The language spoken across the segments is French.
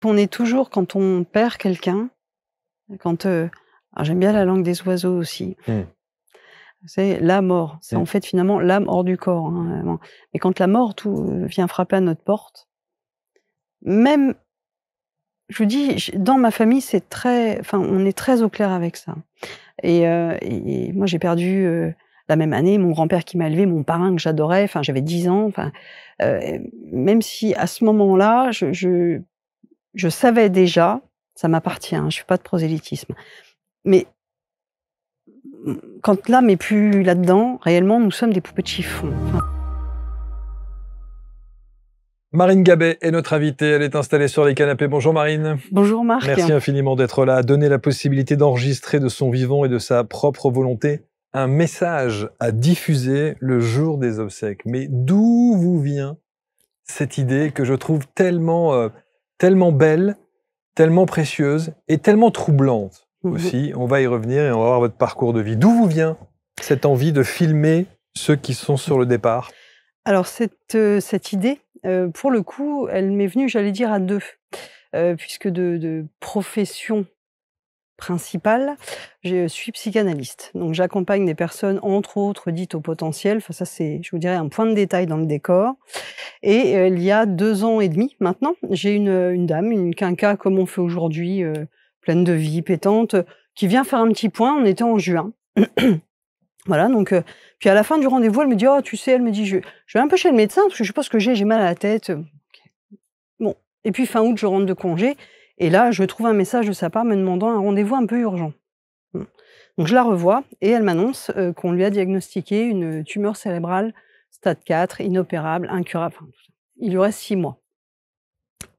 On est toujours quand on perd quelqu'un, quand, alors j'aime bien la langue des oiseaux aussi. Mmh. C'est la mort, c'est en Mmh. fait finalement l'âme hors du corps, hein, vraiment. Et quand la mort vient frapper à notre porte, même je vous dis, dans ma famille, c'est très enfin, on est très au clair avec ça. Et moi, j'ai perdu, la même année, mon grand-père qui m'a élevée, mon parrain que j'adorais, enfin, j'avais 10 ans, enfin, même si à ce moment-là, je savais déjà, ça m'appartient, hein, je fais pas de prosélytisme, mais quand l'âme est plus là-dedans, réellement, nous sommes des poupées de chiffon. Enfin, Marine Gabet est notre invitée, elle est installée sur les canapés. Bonjour Marine. bonjour Marc. Merci infiniment d'être là, à donner la possibilité d'enregistrer de son vivant et de sa propre volonté un message à diffuser le jour des obsèques. Mais d'où vous vient cette idée que je trouve tellement belle, tellement précieuse et tellement troublante Mmh. aussi? On va y revenir et on va voir votre parcours de vie. D'où vous vient cette envie de filmer ceux qui sont sur le départ? Alors cette idée, pour le coup, elle m'est venue, j'allais dire à 2, puisque de profession principale, je suis psychanalyste. Donc j'accompagne des personnes, entre autres, dites au potentiel. Enfin ça, c'est, je vous dirais, un point de détail dans le décor. Et il y a 2 ans et demi maintenant, j'ai une dame, une quinca comme on fait aujourd'hui, pleine de vie, pétante, qui vient faire un petit point. On était en juin. Voilà, donc puis à la fin du rendez-vous, elle me dit: «Oh, tu sais», elle me dit: «Je vais un peu chez le médecin parce que je sais pas ce que j'ai mal à la tête». OK. Bon, et puis fin août, je rentre de congé et là, je trouve un message de sa part me demandant un rendez-vous un peu urgent. Mmh. Donc je la revois et elle m'annonce, qu'on lui a diagnostiqué une tumeur cérébrale stade 4, inopérable, incurable, enfin tout ça. Il lui reste 6 mois.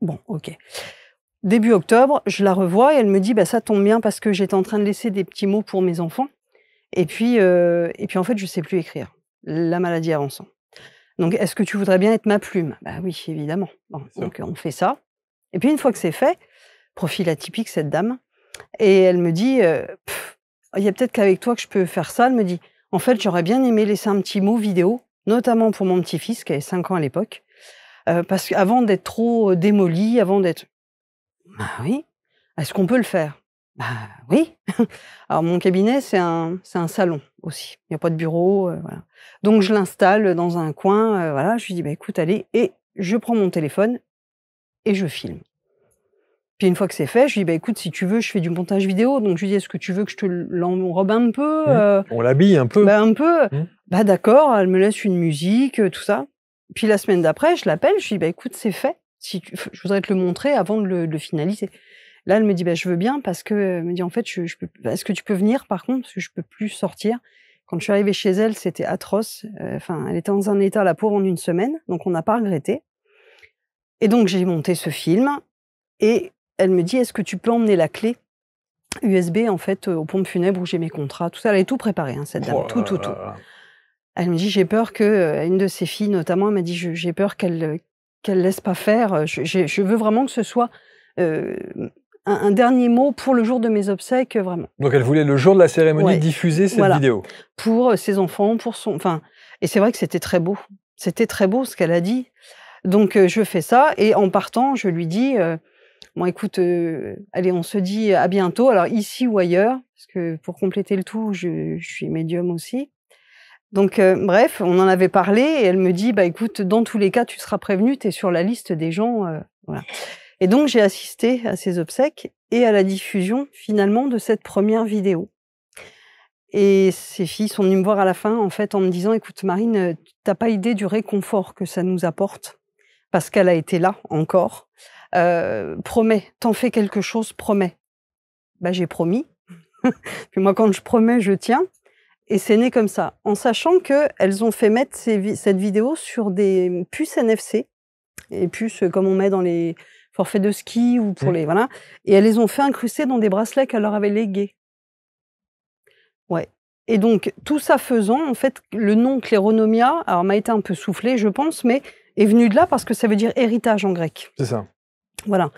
Bon, OK. Début octobre, je la revois et elle me dit: «Bah, ça tombe bien parce que j'étais en train de laisser des petits mots pour mes enfants et puis en fait, je sais plus écrire, la maladie avançant. Donc est-ce que tu voudrais bien être ma plume?» Bah oui, évidemment. Bon, Bien sûr. donc on fait ça et puis une fois que c'est fait, profil atypique cette dame et elle me dit, «Il y a peut-être qu'avec toi que je peux faire ça». Elle me dit: «En fait, j'aurais bien aimé laisser un petit mot vidéo, notamment pour mon petit-fils qui avait 5 ans à l'époque, parce qu'avant d'être trop, démoli, avant d'être». Bah oui. «Est-ce qu'on peut le faire?» Bah oui. Alors mon cabinet, c'est un salon aussi. Il y a pas de bureau, voilà. Donc je l'installe dans un coin, voilà, je lui dis: «Bah écoute, allez», et je prends mon téléphone et je filme. Puis une fois que c'est fait, je lui dis: «Bah écoute, si tu veux, je fais du montage vidéo». Donc je lui dis: «Est-ce que tu veux que je te l'enrobe un peu, Mmh. On l'habille un peu. Bah un peu». Mmh. Bah d'accord, elle me laisse une musique, tout ça. Puis la semaine d'après, je l'appelle, je lui dis: «Bah écoute, c'est fait. Si tu je voudrais te le montrer avant de le finaliser». Là, elle me dit: «Bah, je veux bien parce que», elle me dit: «En fait, je peux est-ce que tu peux venir par contre? Parce que je peux plus sortir». Quand je suis arrivée chez elle, c'était atroce, enfin, elle était dans un état, la pauvre, en une semaine, donc on n'a pas regretté et donc j'ai monté ce film et elle me dit: «Est-ce que tu peux emmener la clé USB, en fait, aux pompes funèbres où j'ai mes contrats?» Tout ça, elle avait tout préparé, hein, cette dame, Oh tout, là tout, là tout. là. Elle me dit: «J'ai peur que», une de ses filles notamment, elle m'a dit: J'ai peur qu'elle laisse pas faire, je veux vraiment que ce soit, heu, un dernier mot pour le jour de mes obsèques, vraiment». Donc elle voulait, le jour de la cérémonie, Ouais, diffuser cette voilà, vidéo. pour, ses enfants, pour son enfin, et c'est vrai que c'était très beau. C'était très beau ce qu'elle a dit. Donc je fais ça et en partant, je lui dis, «Bon écoute, allez, on se dit à bientôt, alors ici ou ailleurs», parce que pour compléter le tout, je suis médium aussi. Donc bref, on en avait parlé et elle me dit: «Bah écoute, dans tous les cas, tu seras prévenue, tu es sur la liste des gens», voilà. Et donc j'ai assisté à ses obsèques et à la diffusion finalement de cette première vidéo. Et ses filles sont venues me voir à la fin, en fait, en me disant: «Écoute Marine, tu pas idée du réconfort que ça nous apporte, parce qu'elle a été là encore. Promets, t'en fais quelque chose, promets». Bah j'ai promis. Puis moi quand je promets, je tiens. Et c'est né comme ça, en sachant qu'elles ont fait mettre cette vidéo sur des puces NFC, et puces, comme on met dans les forfaits de ski ou pour Mmh. les voilà, et elles les ont fait incruster dans des bracelets qu'elle leur avait légués. Ouais, et donc tout ça faisant, en fait, le nom Cléronomia, alors m'a été un peu soufflé, je pense, mais est venu de là parce que ça veut dire héritage en grec. C'est ça. Voilà.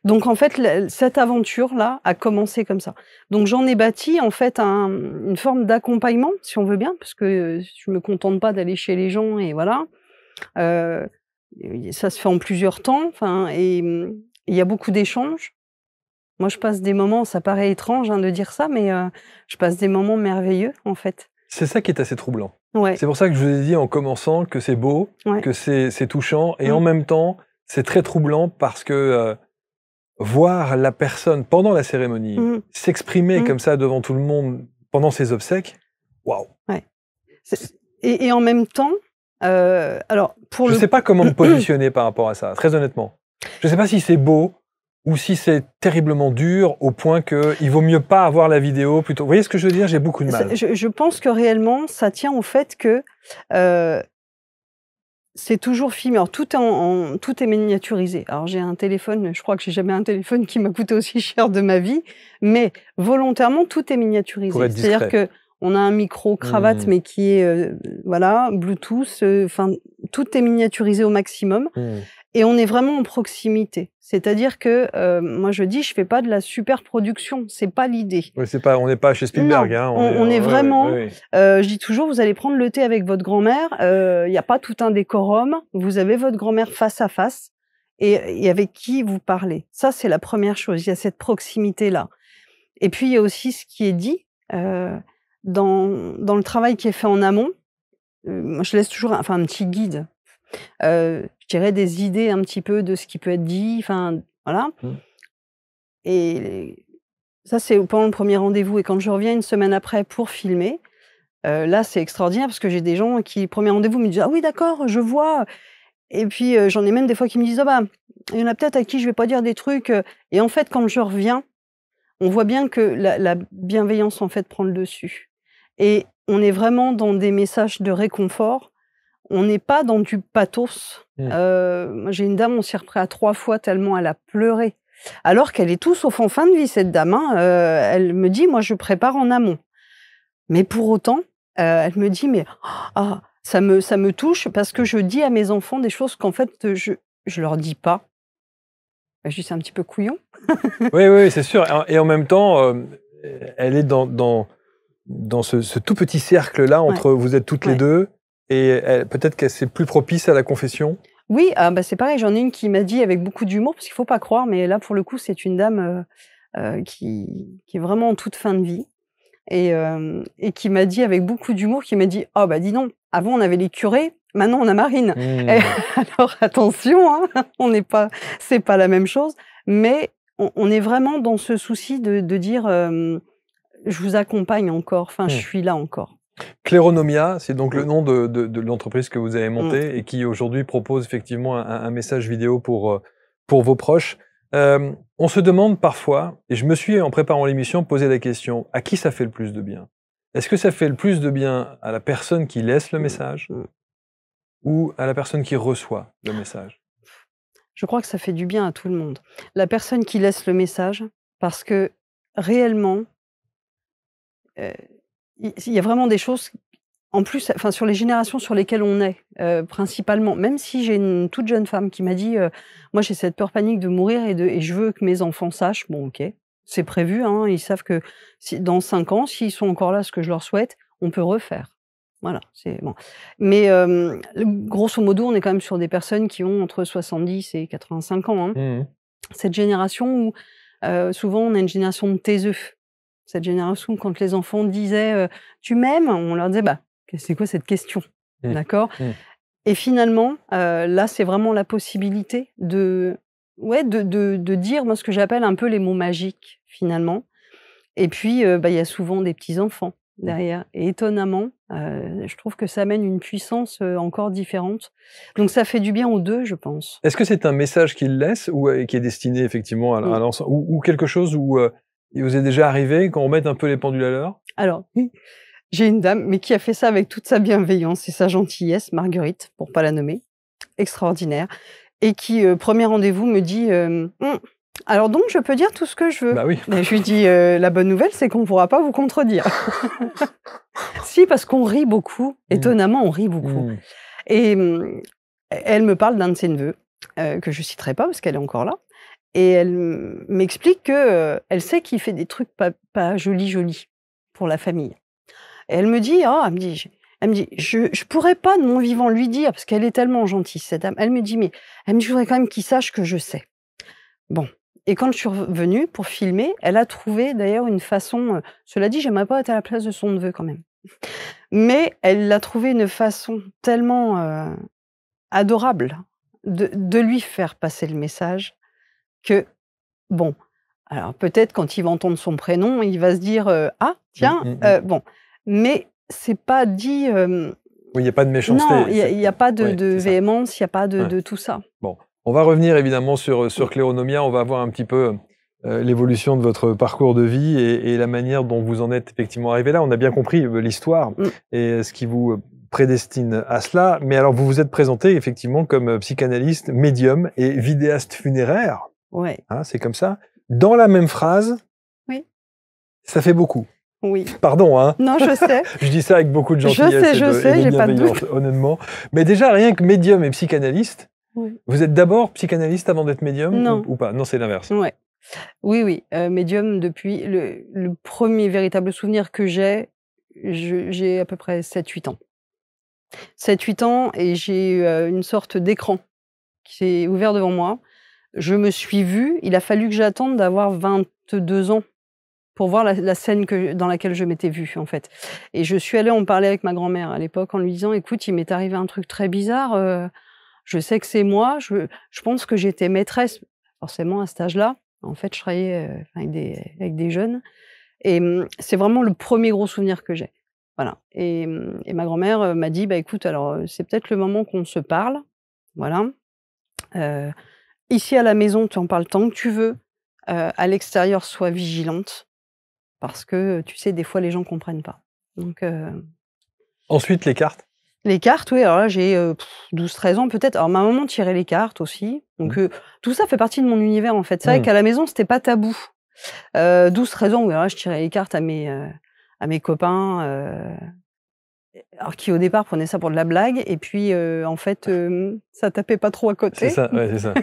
Donc en fait, cette aventure-là a commencé comme ça. Donc j'en ai bâti en fait une forme d'accompagnement, si on veut bien, parce que je me contente pas d'aller chez les gens et voilà. Ça se fait en plusieurs temps, enfin, Il y a beaucoup d'échanges. Moi, je passe des moments, ça paraît étrange hein, de dire ça, mais je passe des moments merveilleux, en fait. C'est ça qui est assez troublant. Ouais, C'est pour ça que je vous ai dit en commençant que c'est beau, ouais. que c'est touchant, et en Mm. même temps, c'est très troublant parce que voir la personne pendant la cérémonie Mm. s'exprimer Mm. comme ça devant tout le monde pendant ses obsèques, waouh! Ouais. Et en même temps, alors pour Je le sais pas comment me positionner par rapport à ça, très honnêtement. Je sais pas si c'est beau ou si c'est terriblement dur au point qu'il vaut mieux pas avoir la vidéo plutôt. Vous voyez ce que je veux dire? J'ai beaucoup de mal. je pense que réellement, ça tient au fait que c'est toujours filmé. Alors, tout est miniaturisé. Alors, j'ai un téléphone, je crois que j'ai jamais un téléphone qui m'a coûté aussi cher de ma vie, mais volontairement, tout est Pour miniaturisé. être C'est-à-dire discret. qu'on a un micro cravate, Mmh. mais qui est, voilà, Bluetooth, enfin, tout est miniaturisé au maximum. Mmh. Et on est vraiment en proximité. C'est-à-dire que, moi je dis: «Je fais pas de la super production», c'est pas l'idée. Oui, c'est pas, on n'est pas chez Spielberg, Non, hein. on est ouais, vraiment, ouais. je dis toujours: «Vous allez prendre le thé avec votre grand-mère, il y a pas tout un décorum, vous avez votre grand-mère face à face et avec qui vous parlez». Ça, c'est la première chose, il y a cette proximité-là. Et puis il y a aussi ce qui est dit, dans le travail qui est fait en amont. Moi je laisse toujours un petit guide. Je dirais des idées un petit peu de ce qui peut être dit, enfin voilà. Mmh. Et ça, c'est pendant le premier rendez-vous et quand je reviens une semaine après pour filmer, là, c'est extraordinaire parce que j'ai des gens qui, premier rendez-vous, me disent: «Ah oui, d'accord, je vois», et puis, j'en ai même des fois qui me disent: «Ah bah, il y en a peut-être à qui je vais pas dire des trucs», et en fait, quand je reviens, on voit bien que la bienveillance, en fait, prend le dessus et on est vraiment dans des messages de réconfort. On n'est pas dans du pathos. Mmh. Moi, j'ai une dame, on s'y est repris à 3 fois tellement elle a pleuré. Alors qu'elle est tout sauf en fin de vie, cette dame, hein. Elle me dit: «Moi, je prépare en amont». Mais pour autant, elle me dit: «Mais ah, ça me touche parce que je dis à mes enfants des choses qu'en fait, je leur dis pas». Bah, je dis: «C'est un petit peu couillon». Oui, oui, c'est sûr. Et en même temps, elle est dans ce tout petit cercle-là Ouais, entre vous êtes toutes les ouais. deux, et peut-être que c'est plus propice à la confession. Oui, ah bah, c'est pareil, j'en ai une qui m'a dit avec beaucoup d'humour, parce qu'il faut pas croire, mais là, pour le coup, c'est une dame, qui est vraiment en toute fin de vie et qui m'a dit avec beaucoup d'humour, qui m'a dit: «Ah bah, dis donc, avant on avait les curés, maintenant on a Marine». Et Mmh. alors attention, hein, on n'est pas c'est pas la même chose, mais on est vraiment dans ce souci de dire, «Je vous accompagne encore, enfin je Mmh. suis là encore». Cléronomia, c'est donc le Mmh. nom de l'entreprise que vous avez Mmh. montée et qui aujourd'hui propose effectivement un message vidéo pour vos proches. On se demande parfois, et je me suis, en préparant l'émission, posé la question, à qui ça fait le plus de bien? Est-ce que ça fait le plus de bien à la personne qui laisse le message Mmh. ou à la personne qui reçoit le message? Je crois que ça fait du bien à tout le monde. La personne qui laisse le message, parce que réellement, heu, il y a vraiment des choses, en plus, enfin sur les générations sur lesquelles on est, principalement, même si j'ai une toute jeune femme qui m'a dit, «Moi j'ai cette peur panique de mourir et je veux que mes enfants sachent». Bon OK, c'est prévu, hein, ils savent que si dans 5 ans, s'ils sont encore là, ce que je leur souhaite, on peut refaire. Voilà, c'est bon. Mais, grosso modo, on est quand même sur des personnes qui ont entre 70 et 85 ans, hein. Mmh. Cette génération où, souvent on a une génération de taiseux. Cette génération, quand les enfants disaient, «Tu m'aimes?», on leur disait: «Bah, c'est quoi cette question?» Mmh. D'accord? Mmh. Et finalement, là, c'est vraiment la possibilité de ouais, de dire, moi, ce que j'appelle un peu les mots magiques, finalement. Et puis, bah, il y a souvent des petits-enfants Mmh. derrière et étonnamment, je trouve que ça amène une puissance, encore différente. Donc ça fait du bien aux 2, je pense. Est-ce que c'est un message qu'il laisse ou qui est destiné effectivement à Mmh. l'ensemble, ou quelque chose où il vous est déjà arrivé qu'on remette un peu les pendules à l'heure? Alors, j'ai une dame, mais qui a fait ça avec toute sa bienveillance et sa gentillesse, Marguerite, pour pas la nommer, extraordinaire, et qui, 1er rendez-vous me dit, alors donc je peux dire tout ce que je veux?» Bah oui. Et je lui dis: «La bonne nouvelle, c'est qu'on ne pourra pas vous contredire». Si, parce qu'on rit beaucoup, Mmh. étonnamment, on rit beaucoup. Mmh. Et elle me parle d'un de ses neveux, que je citerai pas parce qu'elle est encore là, et elle m'explique que, elle sait qu'il fait des trucs pas jolis pour la famille. Et elle me dit: «Ah», elle me dit: «Je pourrais pas de mon vivant lui dire», parce qu'elle est tellement gentille cette dame. Elle me dit: «Mais», elle me dit: «Je voudrais quand même qu'il sache que je sais. Bon, et quand je suis revenue pour filmer, elle a trouvé d'ailleurs une façon, cela dit, j'aimerais pas être à la place de son neveu quand même. Mais elle a trouvé une façon tellement, adorable de lui faire passer le message que bon, alors peut-être quand il va entendre son prénom, il va se dire, «Ah tiens», bon, mais c'est pas dit, Oui, il y a pas de méchanceté. non, il y a pas de Oui, c'est ça. véhémence, il y a pas Ouais. de tout ça. Bon, on va revenir évidemment sur Cléronomia, on va voir un petit peu, l'évolution de votre parcours de vie et la manière dont vous en êtes effectivement arrivé là. On a bien compris, l'histoire et ce qui vous, prédestine à cela. Mais alors vous vous êtes présenté effectivement comme, psychanalyste, médium et vidéaste funéraire, Ouais, hein, c'est comme ça. Dans la même phrase, oui, ça fait beaucoup. oui. Pardon, hein, Non, je sais. je dis ça avec beaucoup de gentillesse Je et sais, de j'ai pas de bienveillance, doute. honnêtement. Mais déjà, rien que médium et psychanalyste, Oui. vous êtes d'abord psychanalyste avant d'être médium Non. ou pas? Non, c'est l'inverse. Ouais. Oui, oui, médium depuis le 1er véritable souvenir que j'ai à peu près 7-8 ans. 7-8 ans et j'ai eu, une sorte d'écran qui s'est ouvert devant moi. Je me suis vue, il a fallu que j'attende d'avoir 22 ans pour voir la scène dans laquelle je m'étais vue, en fait, et je suis allée en parler avec ma grand-mère à l'époque en lui disant: «Écoute, il m'est arrivé un truc très bizarre, je sais que c'est moi, je pense que j'étais maîtresse». Forcément à cet âge-là, en fait, je travaillais, enfin avec des jeunes et c'est vraiment le premier gros souvenir que j'ai. Voilà et ma grand-mère, m'a dit: «Bah, écoute, alors, c'est peut-être le moment qu'on se parle, voilà, heu, ici à la maison, tu en parles tant que tu veux, à l'extérieur, sois vigilante parce que, tu sais, des fois, les gens comprennent pas». Donc Ensuite, les cartes. les cartes, oui, alors là, j'ai, 12-13 ans peut-être. Alors ma maman tirait les cartes aussi, donc tout ça fait partie de mon univers, en fait. C'est vrai qu'à la maison, c'était pas tabou. 12-13 ans, oui, alors là, je tirais les cartes à mes copains, alors qui, au départ, prenaient ça pour de la blague et puis, en fait, ça tapait pas trop à C'est côté. ça, ouais, c'est ça.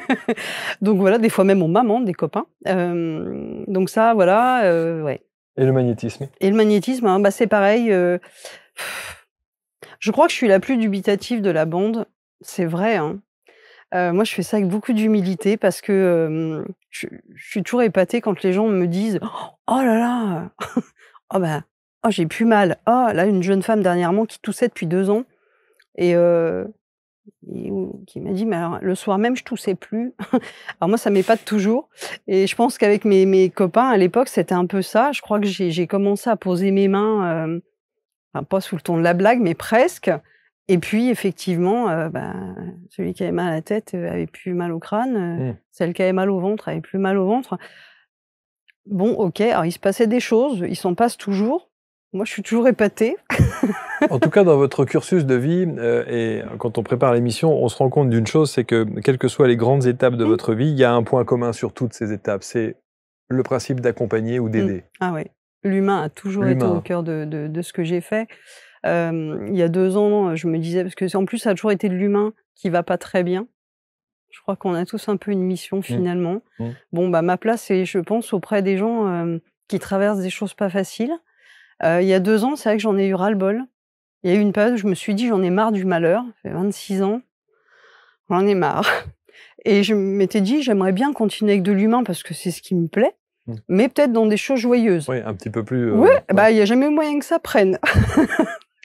Donc voilà, des fois même aux mamans des copains. Donc ça, voilà, ouais Et le magnétisme? et le magnétisme, hein, bah, c'est pareil, je crois que je suis la plus dubitative de la bande. C'est vrai, hein. Moi, je fais ça avec beaucoup d'humilité parce que, je suis toujours épatée quand les gens me disent: «Oh là là, oh bah, oh j'ai plus mal. Oh là, une jeune femme dernièrement qui toussait depuis 2 ans et ou qui m'a dit: «Mais alors le soir même, je toussais plus». Alors moi, ça m'épate toujours et je pense qu'avec mes copains à l'époque, c'était un peu ça. Je crois que j'ai commencé à poser mes mains, enfin pas sous le ton de la blague, mais presque et puis effectivement, celui qui avait mal à la tête, avait plus mal au crâne, celle qui avait mal au ventre avait plus mal au ventre. Bon, OK, alors il se passait des choses, il s'en passe toujours. Moi, je suis toujours épatée. En tout cas, dans votre cursus de vie, et quand on prépare l'émission, on se rend compte d'une chose, c'est que quelles que soient les grandes étapes de Mmh. votre vie, il y a un point commun sur toutes ces étapes, c'est le principe d'accompagner ou d'aider. Ah ouais, l'humain a toujours été au L'humain. cœur de ce que j'ai fait. Il y a 2 ans, je me disais parce que c'est en plus, ça a toujours été de l'humain qui va pas très bien. Je crois qu'on a tous un peu une mission Mmh. finalement. Mmh. Bon, bah, ma place, c'est je pense auprès des gens, qui traversent des choses pas faciles. Il y a 2 ans, c'est vrai que j'en ai eu ras-le-bol. Il y a eu une période où je me suis dit: «J'en ai marre du malheur». Ça fait 26 ans, j'en ai marre et je m'étais dit: «J'aimerais bien continuer avec de l'humain parce que c'est ce qui me plaît, Mmh. mais peut-être dans des choses joyeuses». Oui, un petit peu plus, Ouais, ouais. bah, il y a jamais moyen que ça prenne.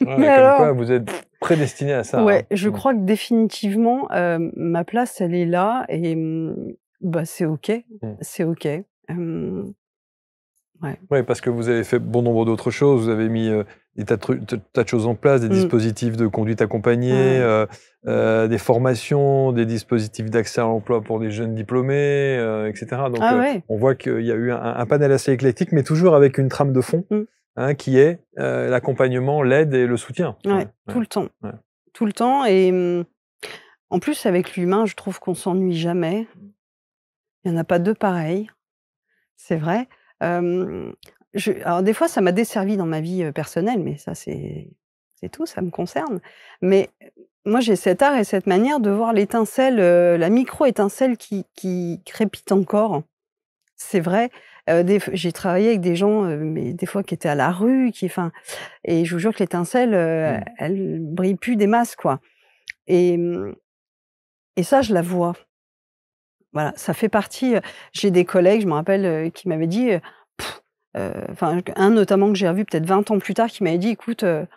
Ouais, Mais comme quoi alors vous êtes prédestiné à ça, hein. ouais, je crois que définitivement, ma place, elle est là et bah, c'est OK, Mmh. c'est OK. Ouais. Ouais, parce que vous avez fait bon nombre d'autres choses. Vous avez mis, des tas de choses en place, des dispositifs de conduite accompagnée, Ouais. des formations, des dispositifs d'accès à l'emploi pour des jeunes diplômés, et cetera. Donc, Ah ouais. on voit qu'il y a eu un panel assez éclectique, mais toujours avec une trame de fond, Mmh. hein, qui est, l'accompagnement, l'aide et le soutien. Ouais, tout le temps. Ouais. Tout le temps et en plus avec l'humain, je trouve qu'on s'ennuie jamais. Il y en a pas 2 pareils, c'est vrai. Hem, alors des fois, ça m'a desservie dans ma vie, personnelle, mais ça c'est tout, ça me concerne. Mais moi, j'ai cet art et cette manière de voir l'étincelle, la micro-étincelle qui crépite encore. C'est vrai, j'ai travaillé avec des gens, mais des fois qui étaient à la rue, et je vous jure que l'étincelle, elle brille plus des masses, quoi et et ça, je la vois. Voilà, ça fait partie, j'ai des collègues, je me rappelle, qui m'avaient dit, enfin, un notamment que j'ai revu peut-être 20 ans plus tard, qui m'avait dit: «Écoute, on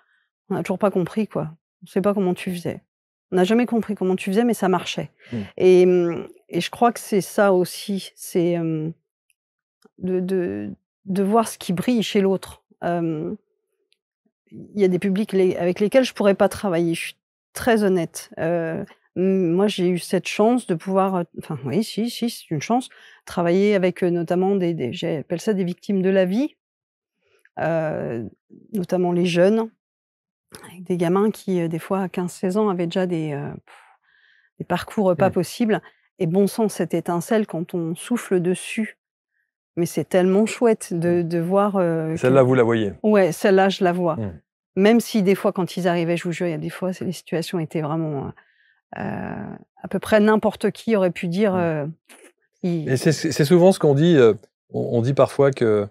n'a toujours pas compris, quoi. On ne sait pas comment tu faisais. On n'a jamais compris comment tu faisais, mais ça marchait». Et je crois que c'est ça aussi, c'est, de de voir ce qui brille chez l'autre. Il y a des publics avec lesquels je pourrais pas travailler, je suis très honnête. Moi, j'ai eu cette chance de pouvoir, enfin oui, si, c'est une chance, travailler avec, notamment des j'appelle ça des victimes de la vie, heu, notamment les jeunes, avec des gamins qui, des fois à 15-16 ans avaient déjà des parcours, pas Mmh. possibles, et bon sang, cette étincelle quand on souffle dessus, mais c'est tellement chouette Mmh. de voir, Celle-là, vous la voyez? ouais, celle-là, je la vois. Mmh. Même si des fois, quand ils arrivaient, je vous jure, il y a des fois, c'est les situations étaient vraiment, à peu près n'importe qui aurait pu dire, Mmh. i Et c'est souvent ce qu'on dit, on dit parfois que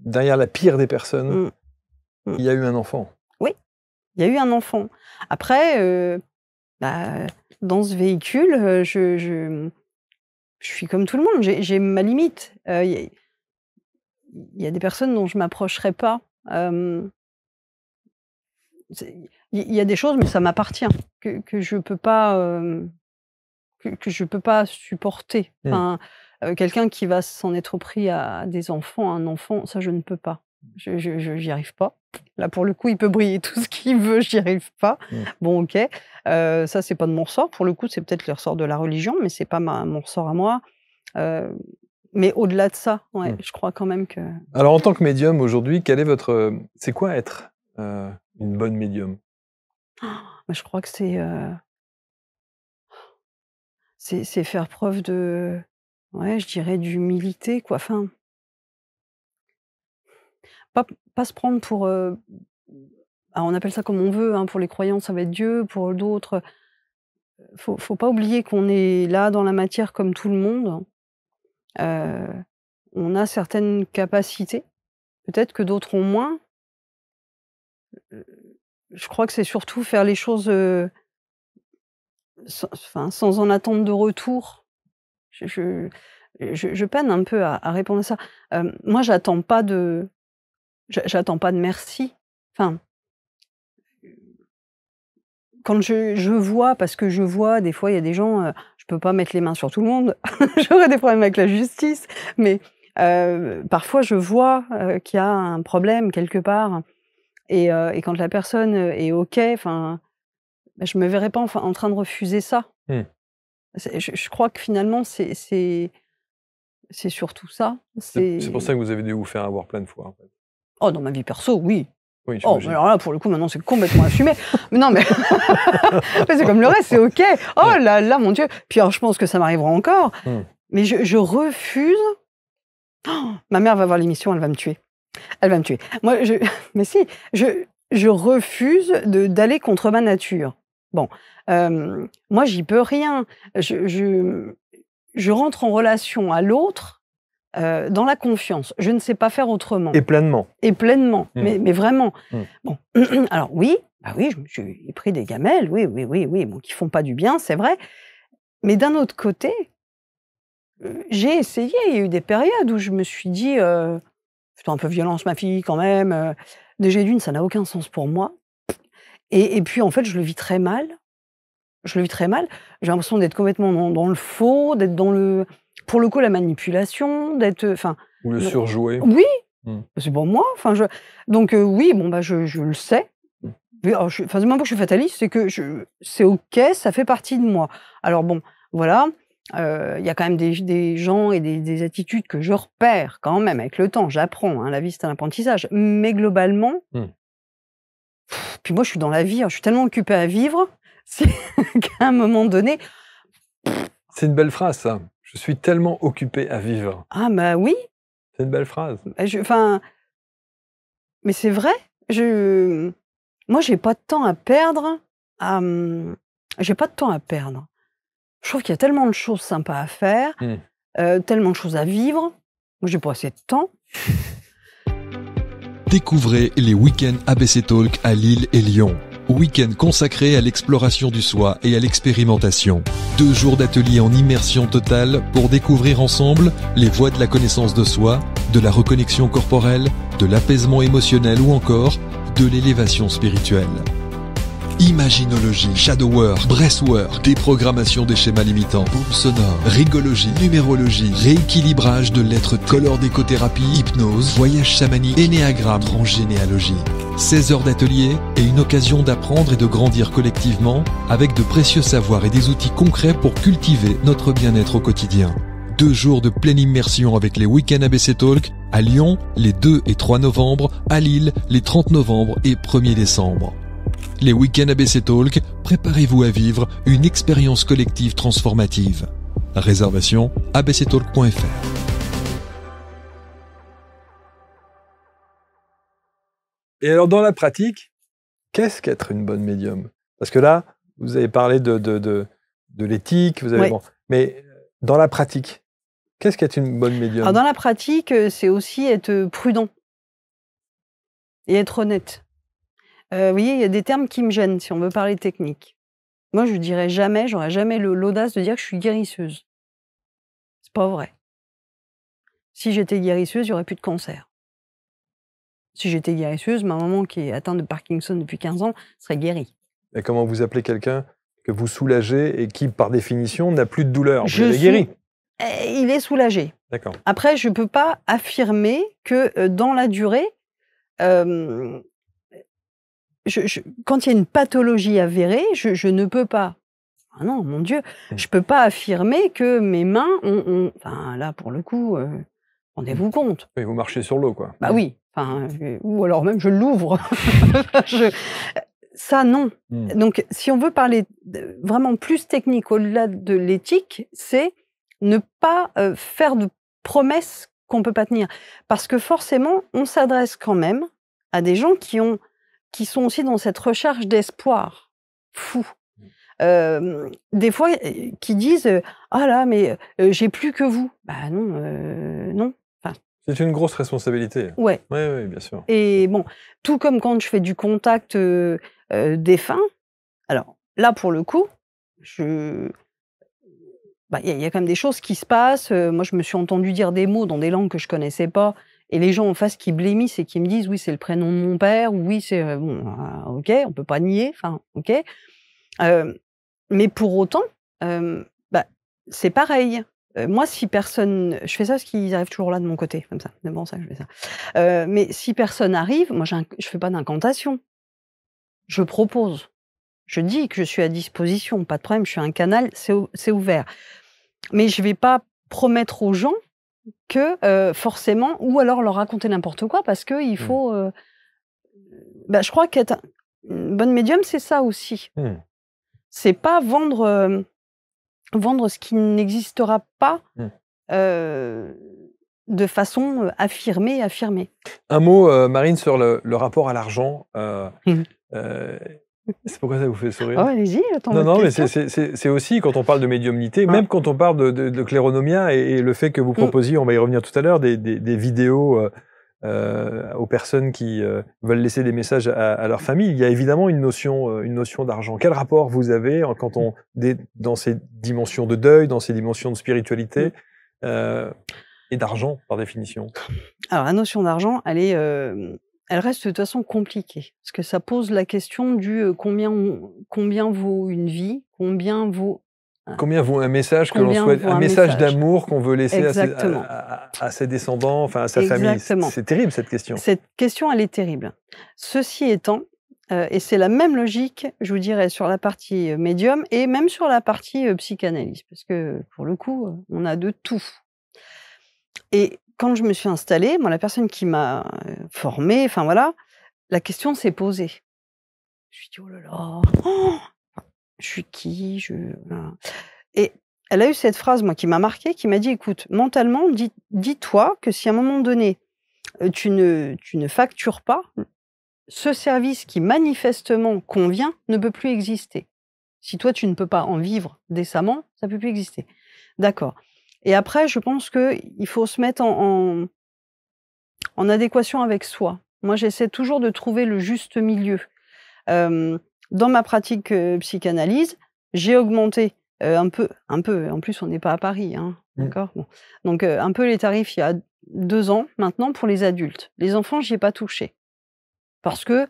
derrière la pire des personnes, mmh, mmh. il y a eu un enfant. Oui, il y a eu un enfant. Après, bah, dans ce véhicule, je suis comme tout le monde, j'ai ma limite. Il y a des personnes dont je m'approcherai pas. C'est il y a des choses, mais ça m'appartient, que je peux pas, que je peux pas supporter. Mmh. Enfin, quelqu'un qui va s'en être pris à des enfants, à un enfant, ça je ne peux pas. J'y arrive pas. Là, pour le coup, il peut briller tout ce qu'il veut, j'y arrive pas. Mmh. Bon, OK, ça c'est pas de mon ressort. Pour le coup, c'est peut-être le ressort de la religion, mais c'est pas mon ressort à moi. Heu, mais au-delà de ça, ouais, Mmh. je crois quand même que Alors en tant que médium aujourd'hui, quel est votre, c'est quoi être, une bonne médium? bah, je crois que c'est faire preuve de, ouais, je dirais d'humilité, quoi. Enfin, pas pas se prendre pour, alors on appelle ça comme on veut, hein, pour les croyants, ça va être Dieu, pour d'autres, faut pas oublier qu'on est là dans la matière comme tout le monde. Heu, on a certaines capacités, peut-être que d'autres ont moins. Heu, je crois que c'est surtout faire les choses, sans en attendre de retour. Je je je peine un peu à répondre à ça. Moi, j'attends pas de merci. Enfin, quand je vois, parce que je vois des fois, il y a des gens, je peux pas mettre les mains sur tout le monde, j'aurais des problèmes avec la justice, mais parfois je vois, qu'il y a un problème quelque part, et quand la personne, est OK, enfin, bah, je me verrais pas en train de refuser ça. Mmh. Je crois que finalement c'est surtout ça. C'est pour ça que vous avez dû vous faire avoir plein de fois, en fait? Oh, dans ma vie perso, oui. Oui, Oh, mais j'imagine. alors là, pour le coup, maintenant, c'est complètement assumé. Mais non, mais mais c'est comme le reste, c'est OK. Oh Ouais. là là, mon Dieu. Puis alors, je pense que ça m'arrivera encore, Mmh. mais je refuse. Ma mère va voir l'émission, elle va me tuer. Elle va me tuer. Moi, mais si, je refuse d'aller contre ma nature. Bon, moi, j'y peux rien. Je rentre en relation à l'autre, dans la confiance. Je ne sais pas faire autrement. Et pleinement. Et pleinement, Mmh. mais vraiment. Mmh. Bon, alors oui, bah oui, je me suis pris des gamelles, oui, oui, oui, oui, bon, qui font pas du bien, c'est vrai. Mais d'un autre côté, j'ai essayé, il y a eu des périodes où je me suis dit, «C'était un peu violence ma fille quand même», déjà d'une, ça n'a aucun sens pour moi, et puis en fait, je le vis très mal. Je le vis très mal. J'ai l'impression d'être complètement dans le faux, d'être dans pour le coup, la manipulation, d'être, enfin, Ou le le surjouer. oui! Mmh. C'est pour moi, enfin donc oui, bon, bah, je le sais. Mmh. Mais alors enfin, c'est même pas que je suis fataliste, c'est que c'est OK, ça fait partie de moi. Alors bon, voilà, il y a quand même des gens et des attitudes que je repère quand même avec le temps, j'apprends, hein, la vie c'est un apprentissage. Mais globalement, Mmh. puis moi je suis dans la vie, hein, je suis tellement occupée à vivre, c'est qu'à un moment donné, C'est une belle phrase, ça. Je suis tellement occupé à vivre. ah bah oui, C'est une belle phrase. bah enfin, mais c'est vrai, moi j'ai pas de temps à perdre à, j'ai pas de temps à perdre. Je trouve qu'il y a tellement de choses sympas à faire, Mmh. tellement de choses à vivre. Moi, j'ai pas assez de temps. Découvrez les week-ends ABC Talk à Lille et Lyon. week-end consacré à l'exploration du soi et à l'expérimentation. 2 jours d'ateliers en immersion totale pour découvrir ensemble les voies de la connaissance de soi, de la reconnexion corporelle, de l'apaisement émotionnel ou encore de l'élévation spirituelle. Imaginologie, shadow work, breathwork, déprogrammation des schémas limitants, boom sonore, rigologie, numérologie, rééquilibrage de l'être, color-décothérapie, hypnose, voyage chamanique, énéagramme, transgénéalogie. 16 heures d'atelier et une occasion d'apprendre et de grandir collectivement avec de précieux savoirs et des outils concrets pour cultiver notre bien-être au quotidien. 2 jours de pleine immersion avec les week-ends ABC Talk à Lyon les 2 et 3 novembre, à Lille les 30 novembre et 1er décembre. Les week-ends ABC Talk, préparez-vous à vivre une expérience collective transformative. Réservation abctalk.fr. Et alors, dans la pratique, qu'est-ce qu'être une bonne médium? Parce que là, vous avez parlé de l'éthique, vous avez, Ouais. bon, mais dans la pratique, qu'est-ce qu'être une bonne médium? Alors dans la pratique, c'est aussi être prudent et être honnête. Vous voyez, il y a des termes qui me gênent si on veut parler technique. Moi, je dirais jamais, j'aurais jamais l'audace de dire que je suis guérisseuse. C'est pas vrai. Si j'étais guérisseuse, il y aurait plus de cancer. Si j'étais guérisseuse, ma maman qui est atteinte de Parkinson depuis 15 ans serait guérie. Et comment vous appelez quelqu'un que vous soulagez et qui, par définition, n'a plus de douleur? Vous Je l'avez suis- guéri. Il est soulagé. D'accord. Après, je peux pas affirmer que dans la durée, euh, quand il y a une pathologie avérée, je ne peux pas. Ah non, mon Dieu, je peux pas affirmer que mes mains ont enfin là pour le coup, rendez-vous compte. Oui, vous marchez sur l'eau, quoi. Bah oui, enfin, ou alors même je l'ouvre. Ça non. Mm. Donc si on veut parler vraiment plus technique au-delà de l'éthique, c'est ne pas faire de promesses qu'on peut pas tenir. Parce que forcément, on s'adresse quand même à des gens qui sont aussi dans cette recherche d'espoir fou. Des fois, qui disent ah là, mais j'ai plus que vous. Bah non, non. C'est une grosse responsabilité. Ouais. Oui, bien sûr. Et bon, tout comme quand je fais du contact défunt. Alors là, pour le coup, bah, y a quand même des choses qui se passent. Moi, je me suis entendue dire des mots dans des langues que je connaissais pas, et les gens en face qui blêmissent et qui me disent oui, c'est le prénom de mon père, ou oui, c'est bon, ok, on peut pas nier, enfin, ok. Mais pour autant, bah, c'est pareil. Moi, si personne, je fais ça parce qu'ils arrivent toujours là de mon côté, comme ça. C'est bon, ça, je fais ça. Mais si personne arrive, moi, je fais pas d'incantation. Je propose. Je dis que je suis à disposition, pas de problème, je suis un canal, c'est ouvert. Mais je vais pas promettre aux gens que forcément, ou alors leur raconter n'importe quoi, parce qu'il faut. Bah, je crois qu'être une bonne médium, c'est ça aussi. C'est pas vendre ce qui n'existera pas de façon affirmée. Un mot, Marine, sur le rapport à l'argent. C'est pourquoi ça vous fait sourire? Oh, allez-y, attends. Non, mais c'est aussi, quand on parle de médiumnité, même quand on parle de claironomia et le fait que vous proposiez, on va y revenir tout à l'heure, des vidéos aux personnes qui veulent laisser des messages à leur famille, il y a évidemment une notion d'argent. Quel rapport vous avez dans ces dimensions de deuil, dans ces dimensions de spiritualité et d'argent, par définition? Alors, la notion d'argent, elle reste de toute façon compliquée, parce que ça pose la question du combien vaut une vie, combien vaut un message que l'on souhaite, un message d'amour qu'on veut laisser à ses descendants, enfin à sa famille. C'est terrible, cette question. Cette question, elle est terrible. Ceci étant, et c'est la même logique, je vous dirais, sur la partie médium et même sur la partie psychanalyse, parce que pour le coup, on a de tout. Et quand je me suis installée, moi, la personne qui m'a formée, enfin voilà, la question s'est posée. Je me suis dit, oh là là, je suis qui voilà. Et elle a eu cette phrase, moi, qui m'a marquée, qui m'a dit, écoute, mentalement, dis-toi que si à un moment donné, tu ne factures pas, ce service qui manifestement convient ne peut plus exister. Si toi, tu ne peux pas en vivre décemment, ça ne peut plus exister. D'accord. Et après, je pense qu'il faut se mettre en adéquation avec soi. Moi, j'essaie toujours de trouver le juste milieu. dans ma pratique, psychanalyse, j'ai augmenté, un peu, en plus on n'est pas à Paris, hein, d'accord? Bon, donc un peu les tarifs il y a 2 ans maintenant pour les adultes. Les enfants, j'y ai pas touché parce que,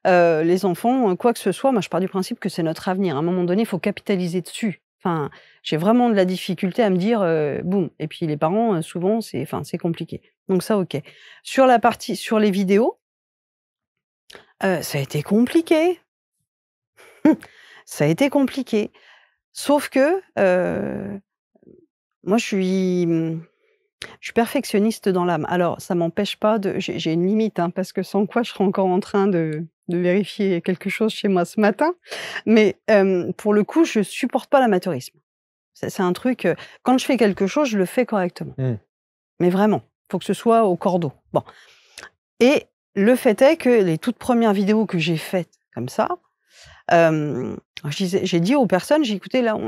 les enfants, quoi que ce soit, moi je pars du principe que c'est notre avenir. À un moment donné, il faut capitaliser dessus. Enfin, j'ai vraiment de la difficulté à me dire, boum et puis les parents, souvent c'est compliqué. Donc ça OK. Sur les vidéos, ça a été compliqué. Ça a été compliqué. Sauf que, moi je suis perfectionniste dans l'âme. Alors ça m'empêche pas de j'ai une limite, hein, parce que sans quoi je serais encore en train de vérifier quelque chose chez moi ce matin. Mais, pour le coup, je supporte pas l'amateurisme. C'est un truc, quand je fais quelque chose, je le fais correctement. Mais vraiment, faut que ce soit au cordeau. Bon et le fait est que les toutes premières vidéos que j'ai faites comme ça, j'ai dit aux personnes, j'ai dit: «Écoutez, là,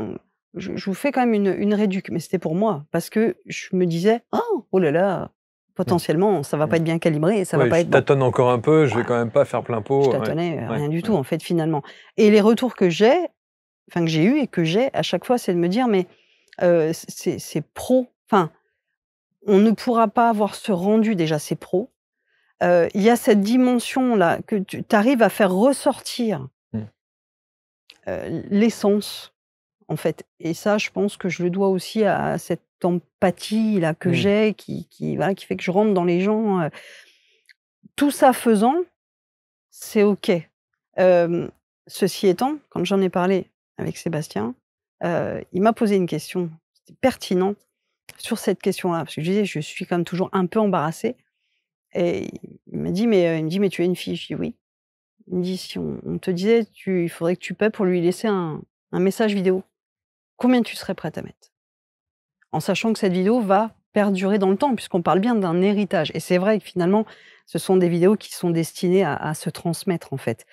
je vous fais quand même une réduc», mais c'était pour moi, parce que je me disais: «Oh là là, potentiellement, ça va pas être bien calibré, ça va pas je être bon». tâtonne encore un peu, je vais Voilà. quand même pas faire plein pot. Je Ouais. tâtonnais, rien du tout, Ouais. en fait, finalement et les retours que j'ai eu et que j'ai à chaque fois, c'est de me dire: «Mais, c'est pro, enfin, on ne pourra pas avoir ce rendu, déjà, c'est pro». Il y a cette dimension-là que tu arrives à faire ressortir, l'essence, en fait et ça, je pense que je le dois aussi à cette empathie-là que j'ai qui voilà, qui fait que je rentre dans les gens, tout ça faisant, c'est OK. Ceci étant, quand j'en ai parlé avec Sébastien, il m'a posé une question, c'était pertinent sur cette question-là, parce que je disais: «Je suis quand même toujours un peu embarrassée» et il m'a dit: «Mais» il me dit: «Mais tu es une fille?» Je dis: «Oui». Il me dit: «Si on te disait il faudrait que tu paies pour lui laisser un message vidéo, combien tu serais prête à mettre?» En sachant que cette vidéo va perdurer dans le temps, puisqu'on parle bien d'un héritage et c'est vrai que finalement, ce sont des vidéos qui sont destinées à se transmettre, en fait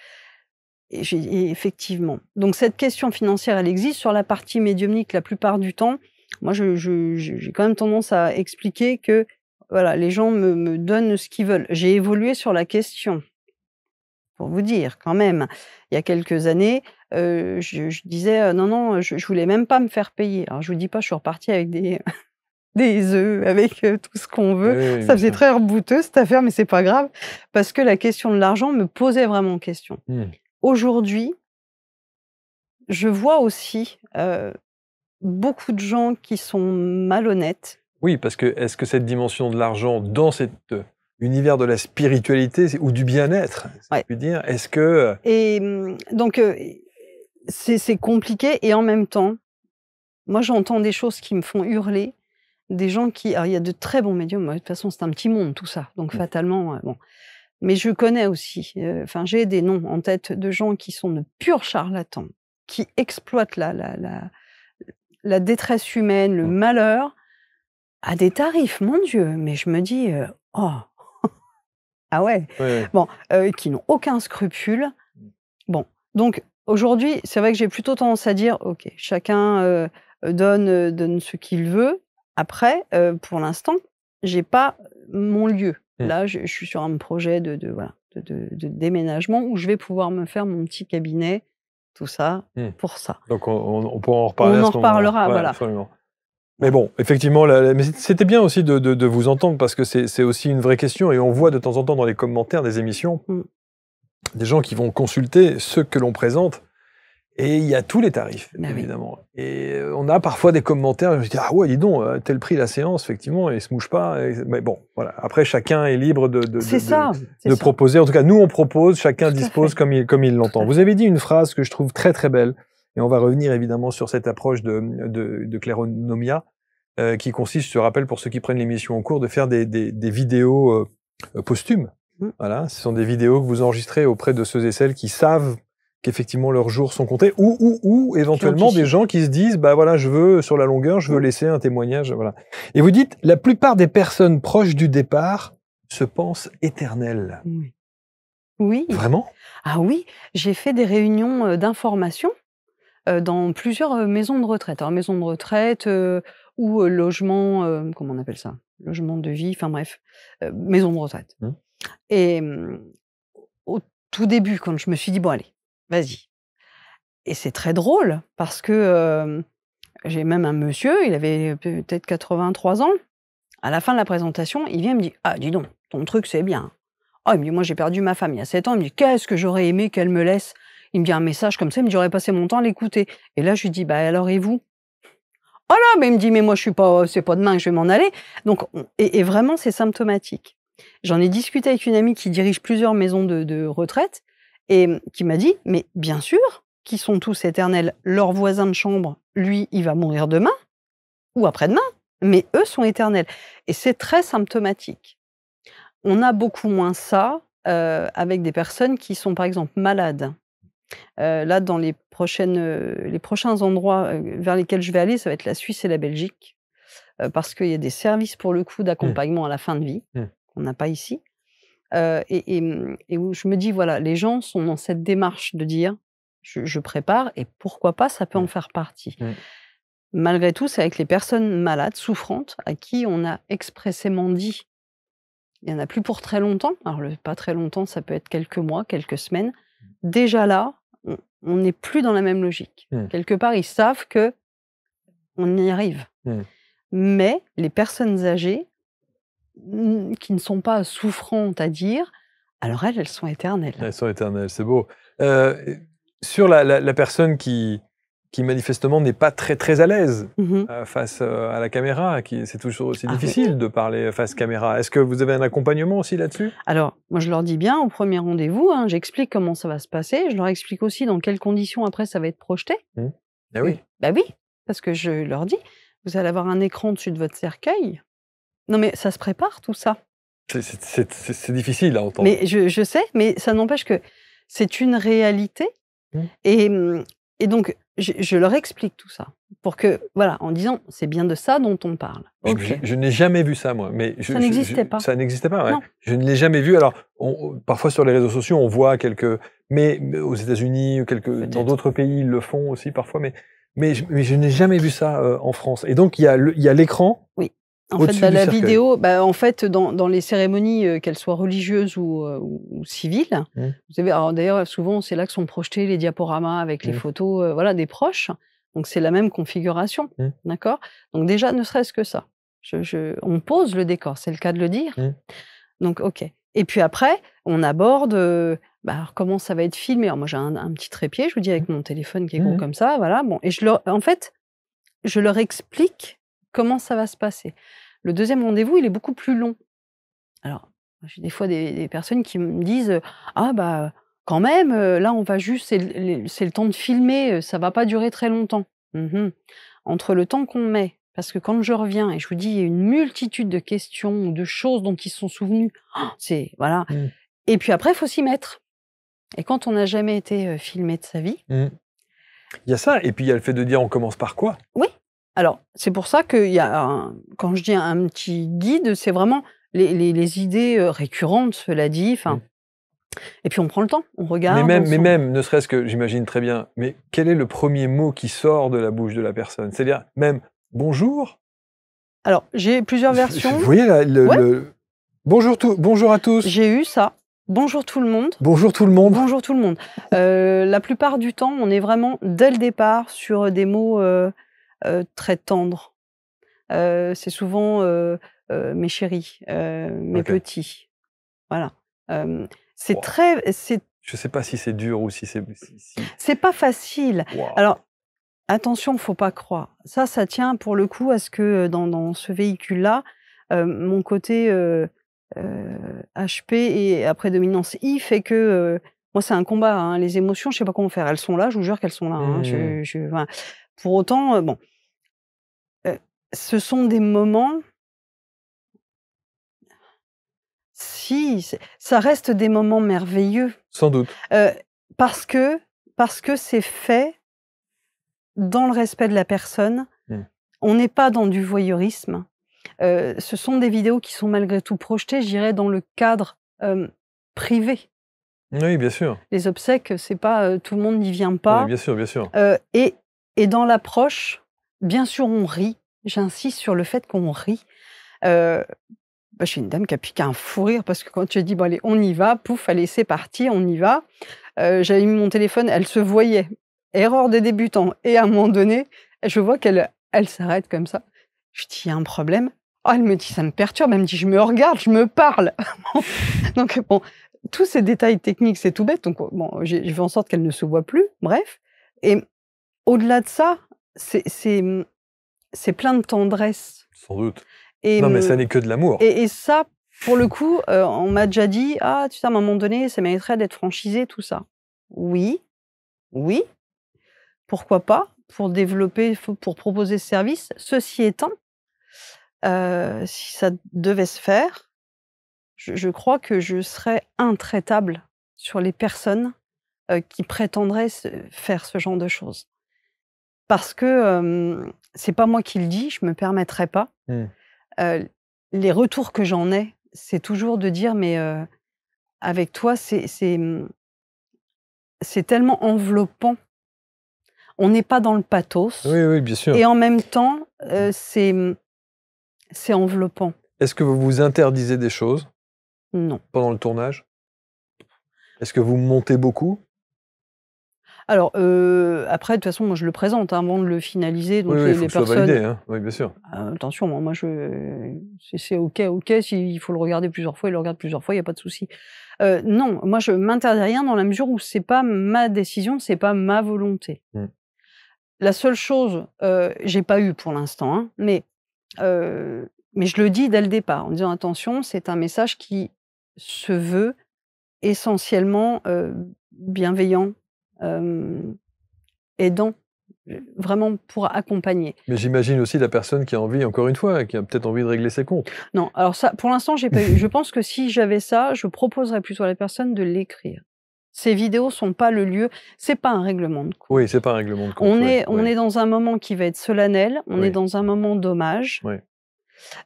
et effectivement. Donc cette question financière, elle existe. Sur la partie médiumnique, la plupart du temps, moi, j'ai quand même tendance à expliquer que, voilà, les gens me donnent ce qu'ils veulent. J'ai évolué sur la question. Pour vous dire quand même, il y a quelques années, je disais: «Non, non, je voulais même pas me faire payer». Alors je vous dis pas, je suis repartie avec des des œufs, avec, tout ce qu'on veut. Oui, Ça bien faisait sûr. très rebouteux cette affaire, mais c'est pas grave, parce que la question de l'argent me posait vraiment question. Aujourd'hui, je vois aussi, beaucoup de gens qui sont malhonnêtes. Oui, parce que est-ce que cette dimension de l'argent dans cet univers de la spiritualité ou du bien-être, si Ouais. je puis dire, est-ce que Et donc c'est compliqué et en même temps, moi j'entends des choses qui me font hurler, des gens qui alors il y a de très bons médiums, de toute façon c'est un petit monde tout ça, donc fatalement, bon. Mais je connais aussi, enfin j'ai des noms en tête de gens qui sont de purs charlatans, qui exploitent la détresse humaine, le malheur, à des tarifs, mon Dieu, mais je me dis, «Oh!» Ah ouais? oui. Bon, qui n'ont aucun scrupule. Bon, donc aujourd'hui, c'est vrai que j'ai plutôt tendance à dire: «OK, chacun, donne ce qu'il veut». Après, pour l'instant, j'ai pas mon lieu. Là, je suis sur un projet de voilà, de déménagement où je vais pouvoir me faire mon petit cabinet, tout ça, pour ça. Donc on pourra en reparler On à en ce moment-là. reparlera, Ouais, voilà. absolument. Mais bon, effectivement, mais c'était bien aussi de vous entendre parce que c'est aussi une vraie question et on voit de temps en temps dans les commentaires des émissions des gens qui vont consulter ce que l'on présente et il y a tous les tarifs, Bah oui. évidemment. Et on a parfois des commentaires, je dis ah ouais, dis donc, tel prix la séance, effectivement, et il se mouche pas. Mais bon, voilà. Après, chacun est libre C'est ça, c'est de ça. proposer. En tout cas, nous, on propose, chacun Tout à dispose fait. comme il l'entend. Vous avez dit une phrase que je trouve très très belle, et on va revenir évidemment sur cette approche de Claironomia, qui consiste, je rappelle pour ceux qui prennent l'émission en cours, de faire des vidéos posthumes. Voilà, ce sont des vidéos que vous enregistrez auprès de ceux et celles qui savent qu'effectivement leurs jours sont comptés, ou éventuellement des gens qui se disent, bah voilà, je veux, sur la longueur, je veux laisser un témoignage, voilà. Et vous dites, la plupart des personnes proches du départ se pensent éternelles. Oui. Oui. Vraiment? Ah oui, j'ai fait des réunions, d'information, dans plusieurs, maisons de retraite. Alors maisons de retraite, ou, logement, comment on appelle ça? Logement de vie, enfin bref, maison de retraite. Et au tout début, quand je me suis dit: «Bon allez, vas-y, et c'est très drôle parce que, j'ai même un monsieur, il avait peut-être 83 ans. À la fin de la présentation, il vient et me dit: «Ah dis donc, ton truc c'est bien». Ah il me dit: «Moi j'ai perdu ma femme il y a 7 ans». Il me dit: «Qu'est-ce que j'aurais aimé qu'elle me laisse». Il me dit un message comme ça, il me dit: «J'aurais passé mon temps à l'écouter». Et là je lui dis: «Bah alors et vous?» «Oh là!» Mais il me dit: «Mais moi je suis pas c'est pas demain que je vais m'en aller». Donc et vraiment c'est symptomatique. J'en ai discuté avec une amie qui dirige plusieurs maisons de retraite et qui m'a dit: «Mais bien sûr qu'ils sont tous éternels. Leur voisin de chambre, lui, il va mourir demain ou après-demain, mais eux sont éternels». Et c'est très symptomatique. On a beaucoup moins ça, avec des personnes qui sont, par exemple, malades. Là, dans les prochains endroits, vers lesquels je vais aller, ça va être la Suisse et la Belgique, parce qu'il y a des services, pour le coup, d'accompagnement à la fin de vie, qu'on n'a pas ici. Et où je me dis, voilà, les gens sont dans cette démarche de dire: «Je prépare et pourquoi pas, ça peut en faire partie». Malgré tout, c'est avec les personnes malades, souffrantes, à qui on a expressément dit: il y en a plus pour très longtemps. Alors pas très longtemps, ça peut être quelques mois, quelques semaines. Déjà là, on n'est plus dans la même logique. Quelque part, ils savent qu'on y arrive. Mais les personnes âgées, qui ne sont pas souffrantes à dire, alors elles sont éternelles. Elles sont éternelles, c'est beau. Sur la personne qui manifestement n'est pas très à l'aise face à la caméra, c'est toujours aussi difficile de parler face caméra. Est-ce que vous avez un accompagnement aussi là-dessus? Alors, moi je leur dis bien au premier rendez-vous, j'explique comment ça va se passer, je leur explique aussi dans quelles conditions après ça va être projeté. Ah oui. Bah oui, parce que je leur dis, vous allez avoir un écran au-dessus de votre cercueil. Non mais ça se prépare tout ça. C'est difficile à entendre. Mais je sais, mais ça n'empêche que c'est une réalité. Et donc, je leur explique tout ça pour que, voilà, en disant, c'est bien de ça dont on parle. Okay. Je n'ai jamais vu ça, moi. Mais ça n'existait pas. Ça n'existait pas, ouais. Je ne l'ai jamais vu. Alors, parfois sur les réseaux sociaux, on voit quelques... Mais aux États-Unis, dans d'autres pays, ils le font aussi parfois. Mais je n'ai jamais vu ça en France. Et donc, il y a l'écran. Oui. En fait, la vidéo, en fait, dans les cérémonies, qu'elles soient religieuses ou civiles, vous savez, alors d'ailleurs, souvent, c'est là que sont projetés les diaporamas avec les photos, voilà, des proches. Donc, c'est la même configuration, d'accord? Donc, déjà, ne serait-ce que ça. On pose le décor, c'est le cas de le dire. Donc, OK. Et puis après, on aborde, alors, comment ça va être filmé. Alors, moi, j'ai un petit trépied, je vous dis, avec mon téléphone qui est gros comme ça, voilà. Bon, et en fait, je leur explique comment ça va se passer. Le deuxième rendez-vous, il est beaucoup plus long. Alors, j'ai des fois des personnes qui me disent: «Ah bah, quand même, là on va juste c'est le temps de filmer, ça va pas durer très longtemps». Entre le temps qu'on met, parce que quand je reviens et je vous dis, il y a une multitude de questions ou de choses dont ils se sont souvenus, c'est voilà. Et puis après, il faut s'y mettre. Et quand on n'a jamais été filmé de sa vie... Il y a ça, et puis il y a le fait de dire: on commence par quoi? Oui. Alors, c'est pour ça qu'il y a quand je dis un petit guide, c'est vraiment les idées récurrentes, cela dit. Et puis on prend le temps, on regarde. Mais même, ne serait-ce que, j'imagine très bien, mais quel est le premier mot qui sort de la bouche de la personne? C'est-à-dire, même bonjour? Alors, j'ai plusieurs versions. Vous voyez le bonjour à tous. J'ai eu ça. Bonjour tout le monde. Bonjour tout le monde. Bonjour tout le monde. La plupart du temps, on est vraiment, dès le départ, sur des mots... très tendre. C'est souvent mes chéris, mes petits. Voilà. C'est très... Je ne sais pas si c'est dur ou si c'est... C'est pas facile. Wow. Alors, attention, faut pas croire. Ça tient pour le coup à ce que dans ce véhicule-là, mon côté HP et après dominance I fait que... moi, c'est un combat. Les émotions, je sais pas comment faire. Elles sont là, je vous jure qu'elles sont là. Voilà. Pour autant, bon... ce sont des moments... Si, ça reste des moments merveilleux. Sans doute. Parce que c'est fait dans le respect de la personne. On n'est pas dans du voyeurisme. Ce sont des vidéos qui sont malgré tout projetées, je dirais, dans le cadre privé. Oui, bien sûr. Les obsèques, c'est pas... tout le monde n'y vient pas. Oui, bien sûr, bien sûr. Et dans l'approche, bien sûr, on rit. J'insiste sur le fait qu'on rit. Je suis une dame qui a piqué un fou rire parce que quand tu as dit, bon, allez, on y va, pouf, allez, c'est parti, on y va. J'avais mis mon téléphone, elle se voyait. erreur des débutants. Et à un moment donné, je vois qu'elle s'arrête comme ça. Je dis: «Il y a un problème?» Oh, elle me dit: «Ça me perturbe». Elle me dit: «Je me regarde, je me parle». Donc bon, tous ces détails techniques, c'est tout bête. Donc bon, j'ai fait en sorte qu'elle ne se voit plus, bref. Et au-delà de ça, c'est plein de tendresse. Sans doute. Et Non, mais ça n'est que de l'amour. et ça, pour le coup, on m'a déjà dit: «Ah, tu sais, à un moment donné, ça mériterait d'être franchisé, tout ça». Oui, oui, pourquoi pas, pour développer, pour proposer ce service. Ceci étant, si ça devait se faire, je crois que je serais intraitable sur les personnes, qui prétendraient faire ce genre de choses. Parce que, c'est pas moi qui le dis, je me permettrais pas. Mmh. Les retours que j'en ai, c'est toujours de dire: «Mais, avec toi, c'est tellement enveloppant. On n'est pas dans le pathos Oui, oui, bien sûr. et en même temps, c'est enveloppant». Est-ce que vous vous interdisez des choses Non. pendant le tournage? Est-ce que vous montez beaucoup? Alors, après, de toute façon, moi, je le présente, hein, avant de le finaliser, donc Oui, oui, il faut les que ce soit personnes. validé, hein. Oui, bien sûr. Attention, moi, c'est OK, OK, s'il faut le regarder plusieurs fois, il le regarde plusieurs fois, il y a pas de souci. Non, moi, je m'interdis rien dans la mesure où c'est pas ma décision, c'est pas ma volonté. Mmh. La seule chose, j'ai pas eu pour l'instant, hein, mais je le dis dès le départ en disant: «Attention, c'est un message qui se veut essentiellement, bienveillant, aidant, vraiment pour accompagner». Mais j'imagine aussi la personne qui a envie, encore une fois, qui a peut-être envie de régler ses comptes. Non, alors ça, pour l'instant, j'ai pas eu. Je pense que si j'avais ça, je proposerais plutôt à la personne de l'écrire. Ces vidéos sont pas le lieu, c'est pas un règlement de compte. Oui, c'est pas un règlement de compte. On oui, est oui. dans un moment qui va être solennel, on Oui. est dans un moment d'hommage, Oui.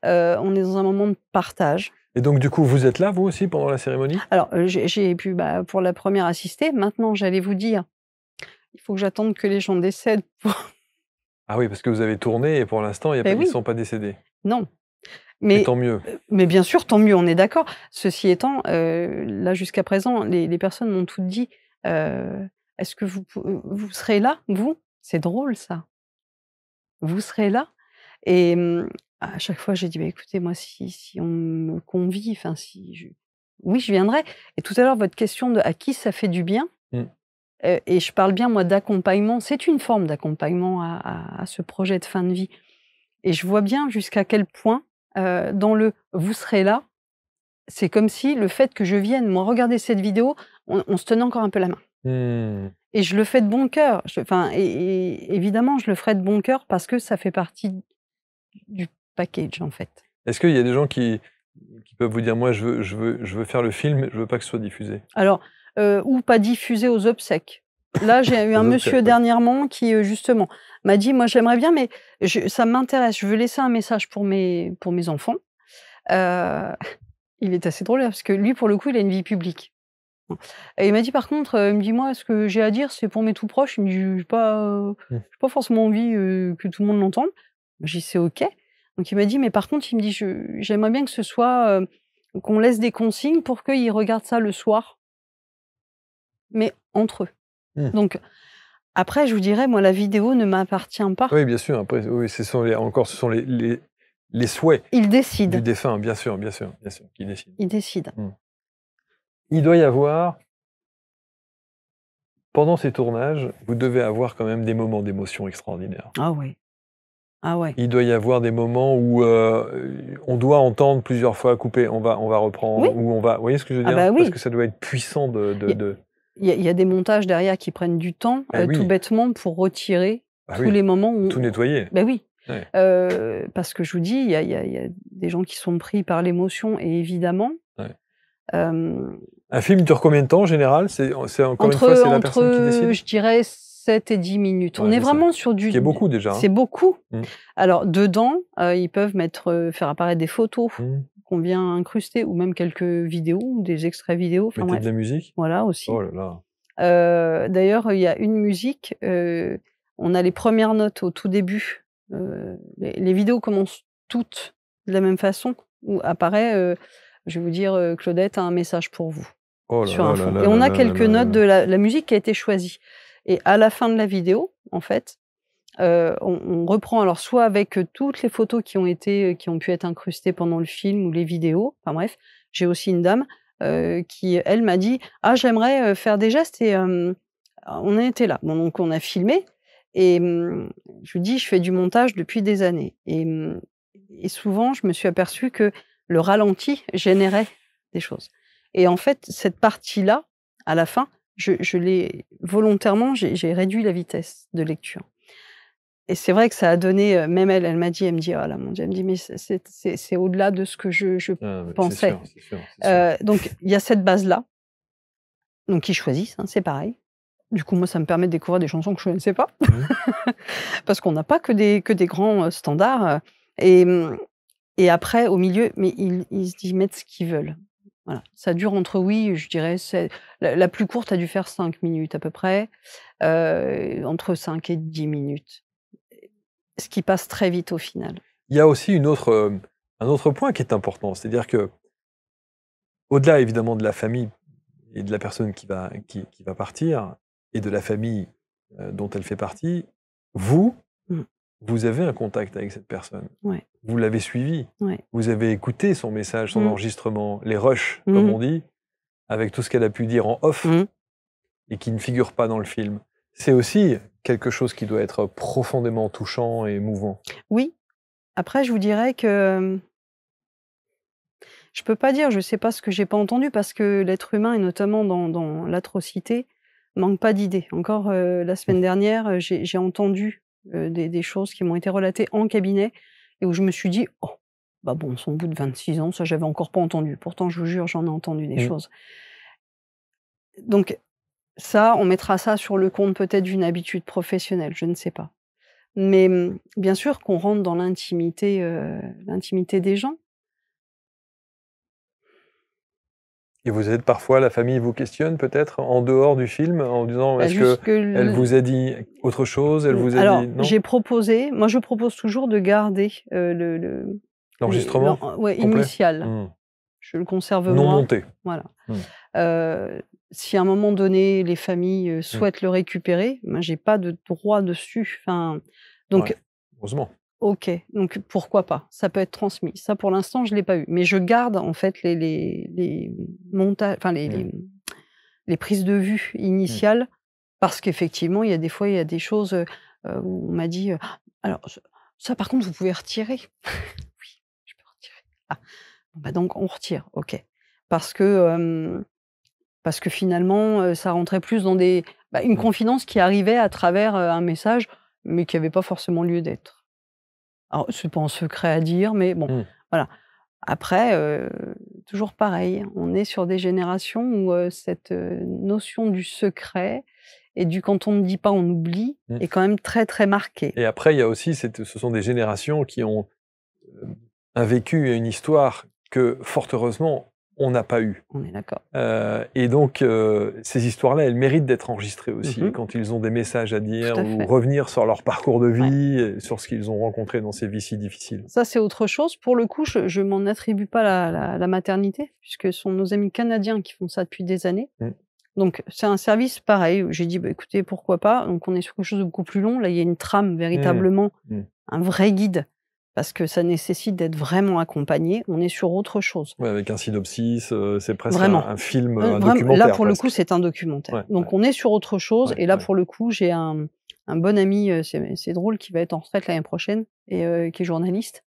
on est dans un moment de partage. Et donc, du coup, vous êtes là, vous aussi, pendant la cérémonie? Alors, j'ai pu, pour la première assister. Maintenant, j'allais vous dire, il faut que j'attende que les gens décèdent pour Ah oui, parce que vous avez tourné et pour l'instant, il y a pas, oui. ils sont pas décédés. Non, Et mais tant mieux. bien sûr, tant mieux, on est d'accord. Ceci étant, là, jusqu'à présent, les personnes m'ont toutes dit, «Est-ce que vous serez là, vous?» C'est drôle ça. «Vous serez là?» Et à chaque fois, j'ai dit: écoutez, moi, si on me convie, enfin, oui, je viendrai». Et tout à l'heure, votre question de à qui ça fait du bien, Mmh. et je parle bien, moi, d'accompagnement. C'est une forme d'accompagnement à ce projet de fin de vie. Et je vois bien jusqu'à quel point, dans le «vous serez là», c'est comme si le fait que je vienne, moi, regarder cette vidéo, on se tenait encore un peu la main. Mmh. Et je le fais de bon cœur. Enfin, et évidemment, je le ferai de bon cœur parce que ça fait partie du package, en fait. Est-ce qu'il y a des gens qui peuvent vous dire: «Moi, je veux faire le film, mais je veux pas que ce soit diffusé»? Alors, ou pas diffusé aux obsèques. Là, j'ai eu Aux un obsèques, monsieur oui. dernièrement qui, justement, m'a dit: «Moi, j'aimerais bien, mais ça m'intéresse, je veux laisser un message pour mes enfants». Heu, il est assez drôle, hein, parce que lui, pour le coup, il a une vie publique. Et il m'a dit, par contre, il me dit: «Moi, ce que j'ai à dire, c'est pour mes tout proches». Il me dit: Mmh. j'ai pas forcément envie, que tout le monde l'entende». J'ai dit: «C'est OK». Donc il m'a dit: «Mais par contre», il me dit: J'aimerais bien que ce soit, qu'on laisse des consignes pour qu'ils regardent ça le soir, mais entre eux». Mmh. Donc après, je vous dirais, moi, la vidéo ne m'appartient pas. Oui, bien sûr. Après, oui, ce sont les souhaits Il du décide, défunt, bien sûr, qui décident. il décide. Il doit y avoir, pendant ces tournages, vous devez avoir quand même des moments d'émotion extraordinaires. Ah ouais. Ah ouais. Il doit y avoir des moments où on doit entendre plusieurs fois couper, on va reprendre, Oui. ou on va. Vous voyez ce que je veux Ah dire? bah oui. Parce que ça doit être puissant Il y a des montages derrière qui prennent du temps, Ah oui. tout bêtement pour retirer Ah tous oui, les moments où tout nettoyer. bah oui. Ouais. Parce que je vous dis, il y a des gens qui sont pris par l'émotion et évidemment, Ouais. hem, Un film dure combien de temps en général? C'est encore une fois, c'est la personne qui décide? je dirais 7 et 10 minutes. Ouais, On est c'est ça. vraiment sur Ce qui est beaucoup déjà, hein. c'est beaucoup. Mmh. Alors dedans, ils peuvent faire apparaître des photos Mmh. qu'on vient incruster ou même quelques vidéos ou des extraits vidéo, enfin Mettez bref, de la musique? voilà aussi. Oh là là. D'ailleurs, il y a une musique, on a les premières notes au tout début, les vidéos commencent toutes de la même façon où apparaît, je vais vous dire, Claudette a un message pour vous Oh là sur là un là fond là et on là a là quelques là là notes là. de la musique qui a été choisie Et à la fin de la vidéo, en fait, on reprend alors soit avec, toutes les photos qui ont pu être incrustées pendant le film ou les vidéos, enfin bref. J'ai aussi une dame, qui elle m'a dit: «Ah j'aimerais, faire des gestes» et on était là. Bon donc on a filmé et je lui dis: «Je fais du montage depuis des années» et souvent je me suis aperçue que le ralenti générait des choses et en fait cette partie-là, à la fin, je l'ai volontairement, j'ai réduit la vitesse de lecture. Et c'est vrai que ça a donné, même elle, elle me dit: «Oh là, mon Dieu», elle me dit: «Mais c'est au-delà de ce que je Ah, mais c'est pensais». sûr, c'est sûr, c'est sûr. Donc il y a cette base-là, donc ils choisissent, hein, c'est pareil. Du coup, moi, ça me permet de découvrir des chansons que je connaissais pas, Mmh. parce qu'on n'a pas que des grands, standards, et et après au milieu, mais ils y mettent ce qu'ils veulent. Voilà, ça dure entre oui, je dirais, c'est la plus courte a dû faire 5 minutes à peu près, entre 5 et 10 minutes. Ce qui passe très vite au final. Il y a aussi un autre point qui est important, c'est-à-dire que au-delà évidemment de la famille et de la personne qui va partir et de la famille, dont elle fait partie, vous, Mmh. vous avez un contact avec cette personne. Ouais, Vous l'avez suivi, ouais. vous avez écouté son message, son Mmh. enregistrement, les rushs, comme Mmh. on dit, avec tout ce qu'elle a pu dire en off Mmh. et qui ne figure pas dans le film. C'est aussi quelque chose qui doit être profondément touchant et émouvant. Oui, après je vous dirais que, je peux pas dire, je sais pas ce que j'ai pas entendu parce que l'être humain et notamment dans l'atrocité, manque pas d'idées. Encore, la semaine dernière, j'ai entendu, des choses qui m'ont été relatées en cabinet et où je me suis dit: «Oh, bah, bon, son bout de 26 ans, ça j'avais encore pas entendu». Pourtant je vous jure, j'en ai entendu des Mmh. choses. Donc ça, on mettra ça sur le compte peut-être d'une habitude professionnelle, je ne sais pas. Mais, bien sûr qu'on rentre dans l'intimité des gens. Et vous êtes parfois, la famille vous questionne peut-être en dehors du film, en disant: Bah, «Est-ce que jusque elle l vous a dit autre chose? Elle vous a dit» alors non? j'ai proposé moi je propose toujours de garder, le L'enregistrement ouais, complet? initial. Mmh. Je le conserve Non moi, monté? voilà. Mmh. Si à un moment donné les familles, Mmh. souhaitent le récupérer, ben, j'ai pas de droit dessus, enfin, Ouais, donc heureusement. OK, donc pourquoi pas? Ça peut être transmis. Ça pour l'instant je l'ai pas eu, mais je garde en fait les montages, enfin Mmh. les prises de vue Mmh. initiales, parce qu'effectivement, il y a des fois, il y a des choses, où on m'a dit, «Ah, alors ça par contre vous pouvez retirer». Oui, je peux retirer. Ah, bon bah, donc on retire, OK. Parce que, parce que finalement, ça rentrait plus dans une Mmh. confidence qui arrivait à travers, un message, mais qui avait pas forcément lieu d'être. Alors c'est pas un secret à dire, mais bon, Mmh. voilà. Après, toujours pareil, on est sur des générations où, cette, notion du secret et du «quand on ne dit pas, on oublie» Mmh. est quand même très, très marquée. Et après, il y a aussi ce sont des générations qui ont, un vécu et une histoire que, fort heureusement, on n'a pas eu. On est d'accord. Et donc, ces histoires-là, elles méritent d'être enregistrées aussi. Et Mmh. quand ils ont des messages à dire Tout à ou fait. revenir sur leur parcours de Ouais. vie, et sur ce qu'ils ont rencontré dans ces vies si difficiles. Ça, c'est autre chose. Pour le coup, je m'en attribue pas la maternité, puisque ce sont nos amis canadiens qui font ça depuis des années. Mmh. Donc c'est un service pareil, où j'ai dit: «Bah, écoutez, pourquoi pas?» Donc on est sur quelque chose de beaucoup plus long. Là, il y a une trame Mmh. véritablement, Mmh. un vrai guide, parce que ça nécessite d'être vraiment accompagné. On est sur autre chose. Ouais, avec un synopsis, c'est presque Vraiment. un film, un Vraiment, là, documentaire pour le coup, presque. c'est un documentaire. Ouais, Donc ouais, on est sur autre chose ouais, et là, ouais. pour le coup, j'ai un bon ami, c'est drôle, qui va être en retraite l'année prochaine et qui est journaliste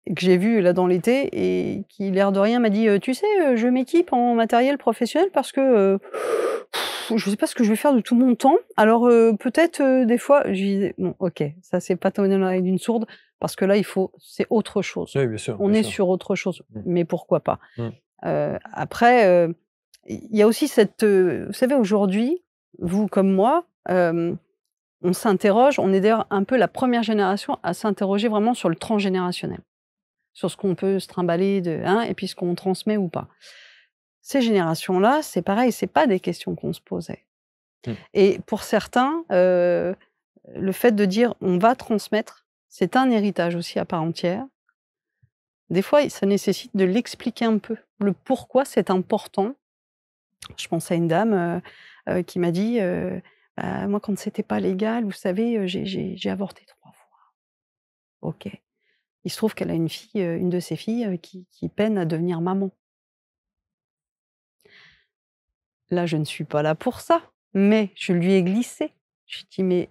et que j'ai vu là dans l'été et qui, l'air de rien, m'a dit: «Tu sais, je m'équipe en matériel professionnel parce que, je sais pas ce que je vais faire de tout mon temps. Alors, peut-être, des fois». Je lui disais: «Bon, OK, ça c'est pas tonner dans l'oreille d'une sourde parce que là, c'est autre chose. Oui, bien sûr, On bien est sûr. sur autre chose, Mmh. mais pourquoi pas?» Mmh. Après, il y a aussi cette, vous savez, aujourd'hui, vous comme moi, on s'interroge, on est d'ailleurs un peu la première génération à s'interroger vraiment sur le transgénérationnel, sur ce qu'on peut se trimballer et puis ce qu'on transmet ou pas. Ces générations-là, c'est pareil, c'est pas des questions qu'on se posait Mmh. et pour certains, le fait de dire: «On va transmettre», c'est un héritage aussi à part entière. Des fois, ça nécessite de l'expliquer un peu, le pourquoi c'est important. Je pense à une dame, qui m'a dit, Bah, moi, quand c'était pas légal, vous savez, j'ai avorté 3 fois. OK. Il se trouve qu'elle a une fille, une de ses filles, qui peine à devenir maman. Là, je ne suis pas là pour ça, mais je lui ai glissé. Je lui ai dit: «Mais,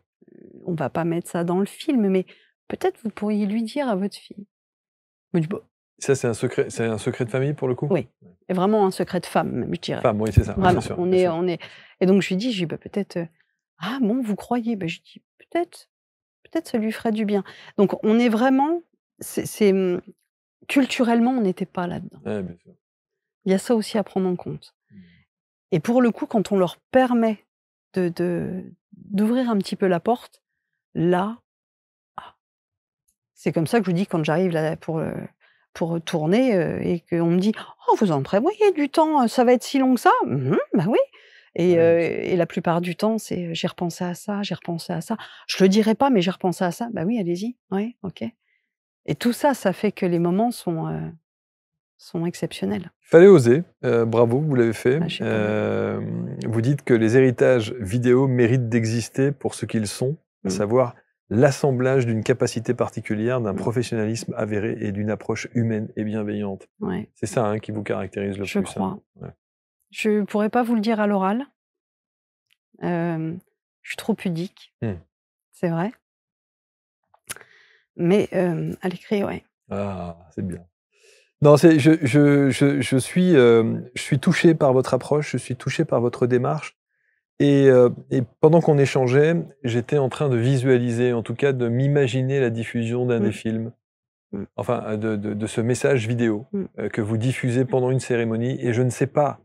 on va pas mettre ça dans le film, mais peut-être vous pourriez lui dire à votre fille». Elle m'a dit: «Bah». Ça, c'est un secret de famille pour le coup? Oui, et vraiment un secret de femme même, je dirais. Femme, oui, c'est ça, bien Vraiment, sûr, on bien est sûr. on est et donc je lui dis, je dis: «Bah, peut-être, ah bon, vous croyez?» Bah, je dis: «Peut-être ça lui ferait du bien». Donc on est vraiment culturellement, on n'était pas là-dedans. Ouais, bien sûr. Il y a ça aussi à prendre en compte. Mmh. Et pour le coup, quand on leur permet d'ouvrir un petit peu la porte, là, ah, c'est comme ça que je vous dis quand j'arrive là pour tourner, et qu'on me dit: «Oh, vous en prévoyez du temps, ça va être si long que ça?» Bah oui, Ouais, bien sûr. et la plupart du temps, c'est: «J'ai repensé à ça, j'ai repensé à ça. Je le dirai pas, mais j'ai repensé à ça». Bah oui, allez-y, ouais, OK. Et tout ça, ça fait que les moments sont exceptionnels. Fallait oser, bravo, vous l'avez fait. Ah, j'ai pas Vous dites que les héritages vidéo méritent d'exister pour ce qu'ils sont, à mmh, savoir l'assemblage d'une capacité particulière, d'un mmh, professionnalisme avéré et d'une approche humaine et bienveillante. ouais, C'est ça, hein, qui vous caractérise le je plus, hein? crois. Ouais. Je pourrais pas vous le dire à l'oral, je suis trop pudique, Mmh. c'est vrai, mais à l'écrit, ouais. Ah, c'est bien. Non, c'est je suis touché par votre approche, je suis touché par votre démarche et pendant qu'on échangeait, j'étais en train de visualiser, en tout cas de m'imaginer la diffusion d'un des Mmh, films, mmh, enfin, de ce message vidéo, mmh. que vous diffusez pendant une cérémonie et je ne sais pas,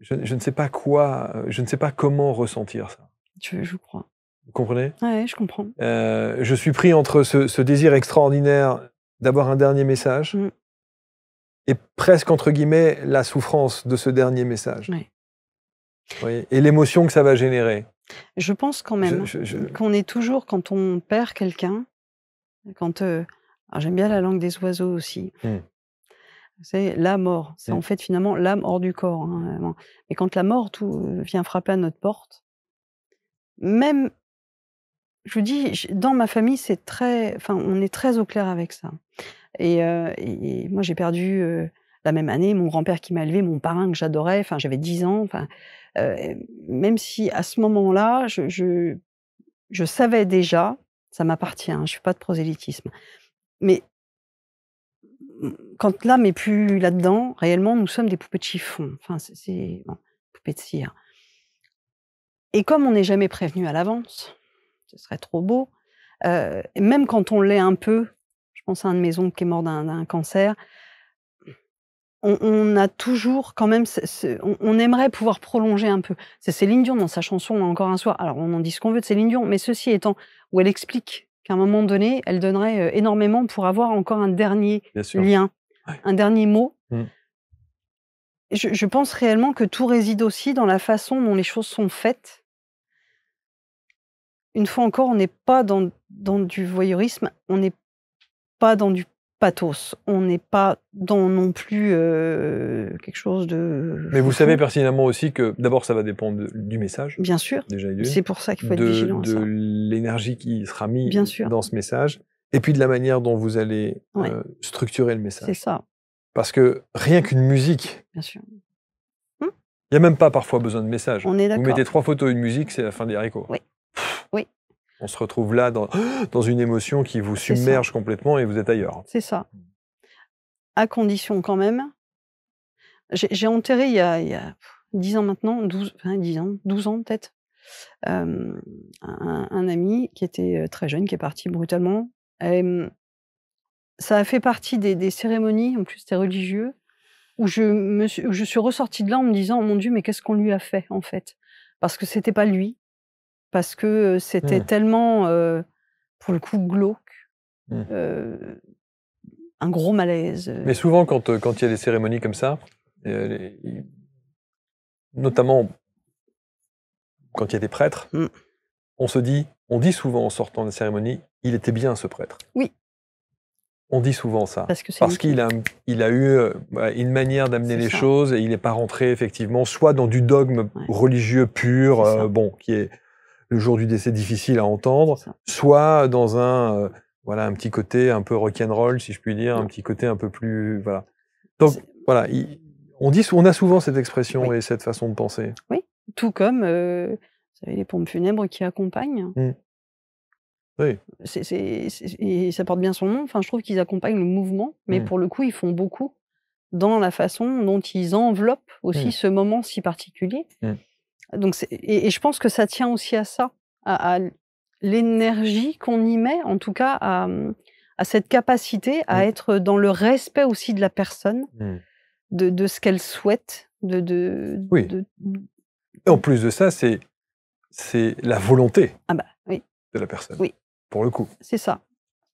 je ne sais pas quoi, je ne sais pas comment ressentir ça. Je crois. Vous comprenez? Ouais, je comprends. Je suis pris entre ce désir extraordinaire d'avoir un dernier message Mmh, et presque entre guillemets «la souffrance» de ce dernier message. ouais. Vous voyez? Et l'émotion que ça va générer. Je pense quand Je même je je qu'on est toujours quand on perd quelqu'un, quand, alors j'aime bien la langue des oiseaux aussi. mmh, C'est la mort, c'est mmh, en fait finalement l'âme hors du corps, hein, vraiment. Et quand la mort vient frapper à notre porte, même je vous dis, dans ma famille, c'est très, enfin, on est très au clair avec ça. Et moi, j'ai perdu, la même année, mon grand-père qui m'a élevée, mon parrain que j'adorais, enfin, j'avais 10 ans, enfin, même si à ce moment-là, je savais déjà, ça m'appartient, hein, je fais pas de prosélytisme, mais quand l'âme est plus là-dedans, réellement, nous sommes des poupées de chiffon, enfin, c'est bon, poupées de cire. Et comme on n'est jamais prévenu à l'avance, ce serait trop beau, même quand on l'est un peu, je pense à un de mes oncles qui est mort d'un cancer. On a toujours quand même on aimerait pouvoir prolonger un peu. C'est Céline Dion dans sa chanson «Encore un soir», alors on en dit ce qu'on veut de Céline Dion, mais ceci étant, où elle explique qu'à un moment donné, elle donnerait, énormément pour avoir encore un dernier bien sûr. lien, Ouais. un dernier mot. Mmh. Je pense réellement que tout réside aussi dans la façon dont les choses sont faites. Une fois encore, on n'est pas dans du voyeurisme, on n'est pas dans du pathos, on n'est pas dans non plus, quelque chose de Mais vous savez foufou. pertinemment aussi que d'abord ça va dépendre du message, Bien sûr, déjà et d'une, c'est pour ça qu'il faut être de vigilant à ça. l'énergie qui sera mise Bien sûr, dans ce message et puis de la manière dont vous allez, ouais, structurer le c'est message. ça, Parce que rien qu'une musique, bien sûr. Mmh, il y a même pas parfois besoin de message. on est Vous d'accord. mettez 3 photos et une musique, c'est la fin des haricots. Oui, oui, On se retrouve là dans une émotion qui vous c'est ça, submerge complètement et vous êtes ailleurs. c'est ça. À condition quand même, j'ai enterré il y a 10 ans maintenant, 12, enfin 10 ans, 12 ans peut-être, un ami qui était, très jeune, qui est parti brutalement. Ça a fait partie des cérémonies, en plus c'était religieux, où je suis ressortie de là en me disant: «Mon Dieu, mais qu'est-ce qu'on lui a fait, en fait?» Parce que c'était pas lui, parce que, c'était Mmh, tellement, pour le coup glauque, mmh. heu, un gros malaise, Mais souvent quand il y a des cérémonies comme ça, les notamment quand il y a des prêtres, mmh. on dit souvent en sortant de la cérémonie: «Il était bien ce prêtre». Oui, On dit souvent ça. Parce qu'il a eu une manière d'amener les choses et il n'est pas rentré effectivement soit dans du dogme religieux pur, qui est le jour du décès difficile à entendre, soit dans un petit côté un peu rock'n'roll, si je puis dire, un petit côté un peu plus... Voilà. Donc voilà, on a souvent cette expression et cette façon de penser. Oui, tout comme vous savez, les pompes funèbres qui accompagnent. Oui. Et ça porte bien son nom. Enfin, je trouve qu'ils accompagnent le mouvement, mais pour le coup, ils font beaucoup dans la façon dont ils enveloppent aussi ce moment si particulier. Donc, et je pense que ça tient aussi à ça, à l'énergie qu'on y met, en tout cas à cette capacité à être dans le respect aussi de la personne, de ce qu'elle souhaite. Et en plus de ça, c'est la volonté de la personne. Oui. Pour le coup. C'est ça.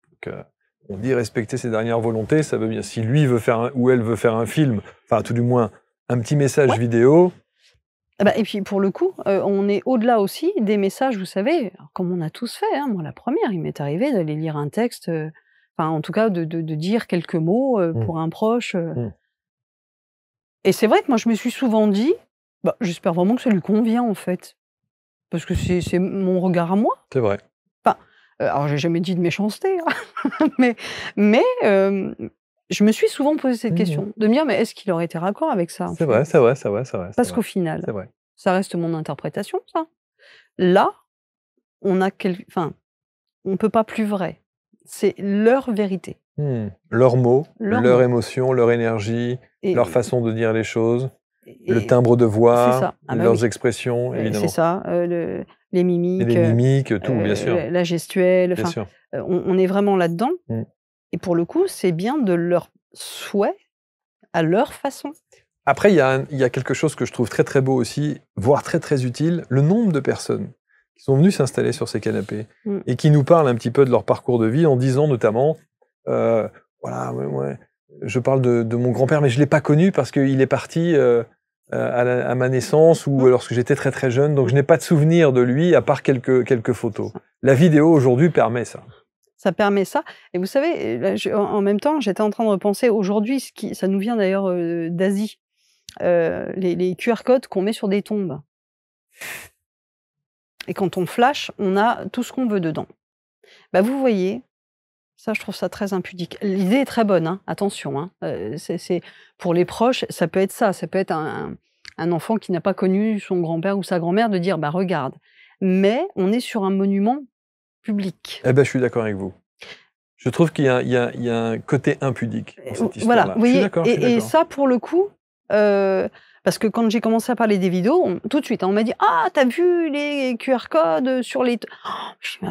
Donc, on dit respecter ses dernières volontés, ça veut bien. Si lui veut faire ou elle veut faire un film, enfin tout du moins un petit message vidéo. Et puis pour le coup, on est au-delà aussi des messages, vous savez, comme on a tous fait. Moi, la première, il m'est arrivé d'aller lire un texte, en tout cas de dire quelques mots pour un proche. Et c'est vrai que moi, je me suis souvent dit, j'espère vraiment que ça lui convient en fait, parce que c'est mon regard à moi. C'est vrai. Alors, j'ai jamais dit de méchanceté, hein, mais je me suis souvent posé cette question, de me dire, mais est-ce qu'il aurait été raccord avec ça C'est vrai. Parce qu'au final, c'est vrai. ça reste mon interprétation, ça. Là, on a on peut pas plus vrai. C'est leur vérité. Leurs mots, leur émotion, leur énergie, leur façon de dire les choses, le timbre de voix, leurs expressions, évidemment. C'est ça, les mimiques. Tout, bien sûr. La gestuelle. On est vraiment là-dedans. Et pour le coup, c'est bien de leur souhait, à leur façon. Après, il y a quelque chose que je trouve très très beau aussi, voire très très utile, le nombre de personnes qui sont venues s'installer sur ces canapés et qui nous parlent un petit peu de leur parcours de vie en disant notamment, je parle de mon grand-père, mais je ne l'ai pas connu parce qu'il est parti à ma naissance ou lorsque j'étais très très jeune, donc je n'ai pas de souvenir de lui à part quelques photos. La vidéo aujourd'hui permet ça. Ça permet ça. Et vous savez, là, en même temps, j'étais en train de repenser aujourd'hui, ça nous vient d'ailleurs d'Asie, les QR codes qu'on met sur des tombes. Et quand on flash, on a tout ce qu'on veut dedans. Vous voyez, ça, je trouve ça très impudique. L'idée est très bonne, hein, attention. Hein. C'est pour les proches, ça peut être ça. Ça peut être un enfant qui n'a pas connu son grand-père ou sa grand-mère de dire, regarde. Mais on est sur un monument public. Je suis d'accord avec vous. Je trouve qu'il y a un côté impudique dans cette histoire-là. Voilà, vous voyez, et ça, pour le coup, parce que quand j'ai commencé à parler des vidéos, tout de suite, on m'a dit « Ah, t'as vu les QR codes sur les... » Je dis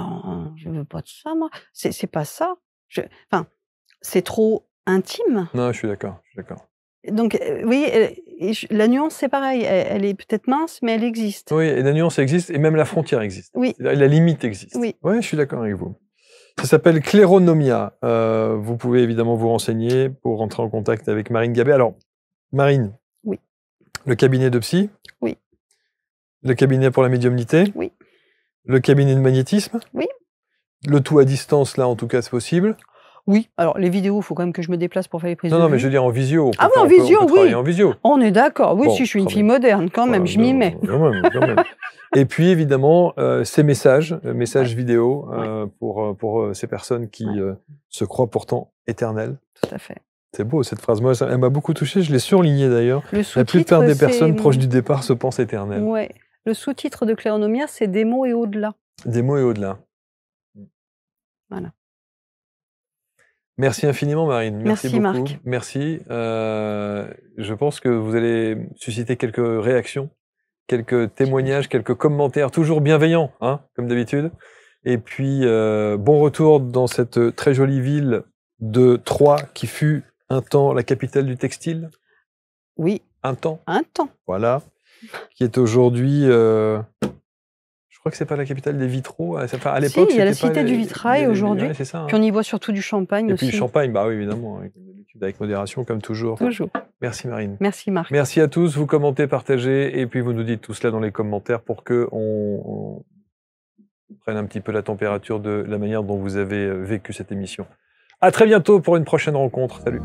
« Je veux pas de ça, moi. C'est pas ça. C'est trop intime. » Non, je suis d'accord. Donc, vous voyez, la nuance, c'est pareil. Elle est peut-être mince, mais elle existe. Oui, et la nuance existe, et même la frontière existe. Oui. La limite existe. Oui, je suis d'accord avec vous. Ça s'appelle Cléronomia. Vous pouvez évidemment vous renseigner pour rentrer en contact avec Marine Gabet. Alors, Marine. Oui. Le cabinet de psy. Oui. Le cabinet pour la médiumnité. Oui. Le cabinet de magnétisme. Oui. Le tout à distance, là, en tout cas, c'est possible. Oui, alors les vidéos, il faut quand même que je me déplace pour faire les prises de vue. Non, mais je veux dire en visio. En visio, oui. En visio. On est d'accord. Oui, si je suis une fille moderne, quand même, je m'y mets. Quand même. Et puis, évidemment, ces messages vidéo pour ces personnes qui se croient pourtant éternelles. Tout à fait. C'est beau, cette phrase. Moi, elle m'a beaucoup touché. Je l'ai surlignée, d'ailleurs. La plupart des personnes proches du départ se pensent éternelles. Ouais. Le sous-titre de Cléronomia, c'est « Des mots et au-delà ». Des mots et au-delà. Voilà. Merci infiniment, Marine. Merci beaucoup. Marc. Merci. Je pense que vous allez susciter quelques réactions, quelques témoignages, quelques commentaires, toujours bienveillants, hein, comme d'habitude. Et puis, bon retour dans cette très jolie ville de Troyes, qui fut un temps la capitale du textile. Oui. Un temps. Voilà. Qui est aujourd'hui... Je crois que c'est pas la capitale des vitraux. Enfin, à l'époque, il y a la cité du vitrail aujourd'hui. Ouais, c'est ça, hein. Puis on y voit surtout du champagne aussi. Et puis le champagne, oui, évidemment, avec modération, comme toujours. Toujours. Merci Marine. Merci Marc. Merci à tous. Vous commentez, partagez, et puis vous nous dites tout cela dans les commentaires pour que on prenne un petit peu la température de la manière dont vous avez vécu cette émission. À très bientôt pour une prochaine rencontre. Salut.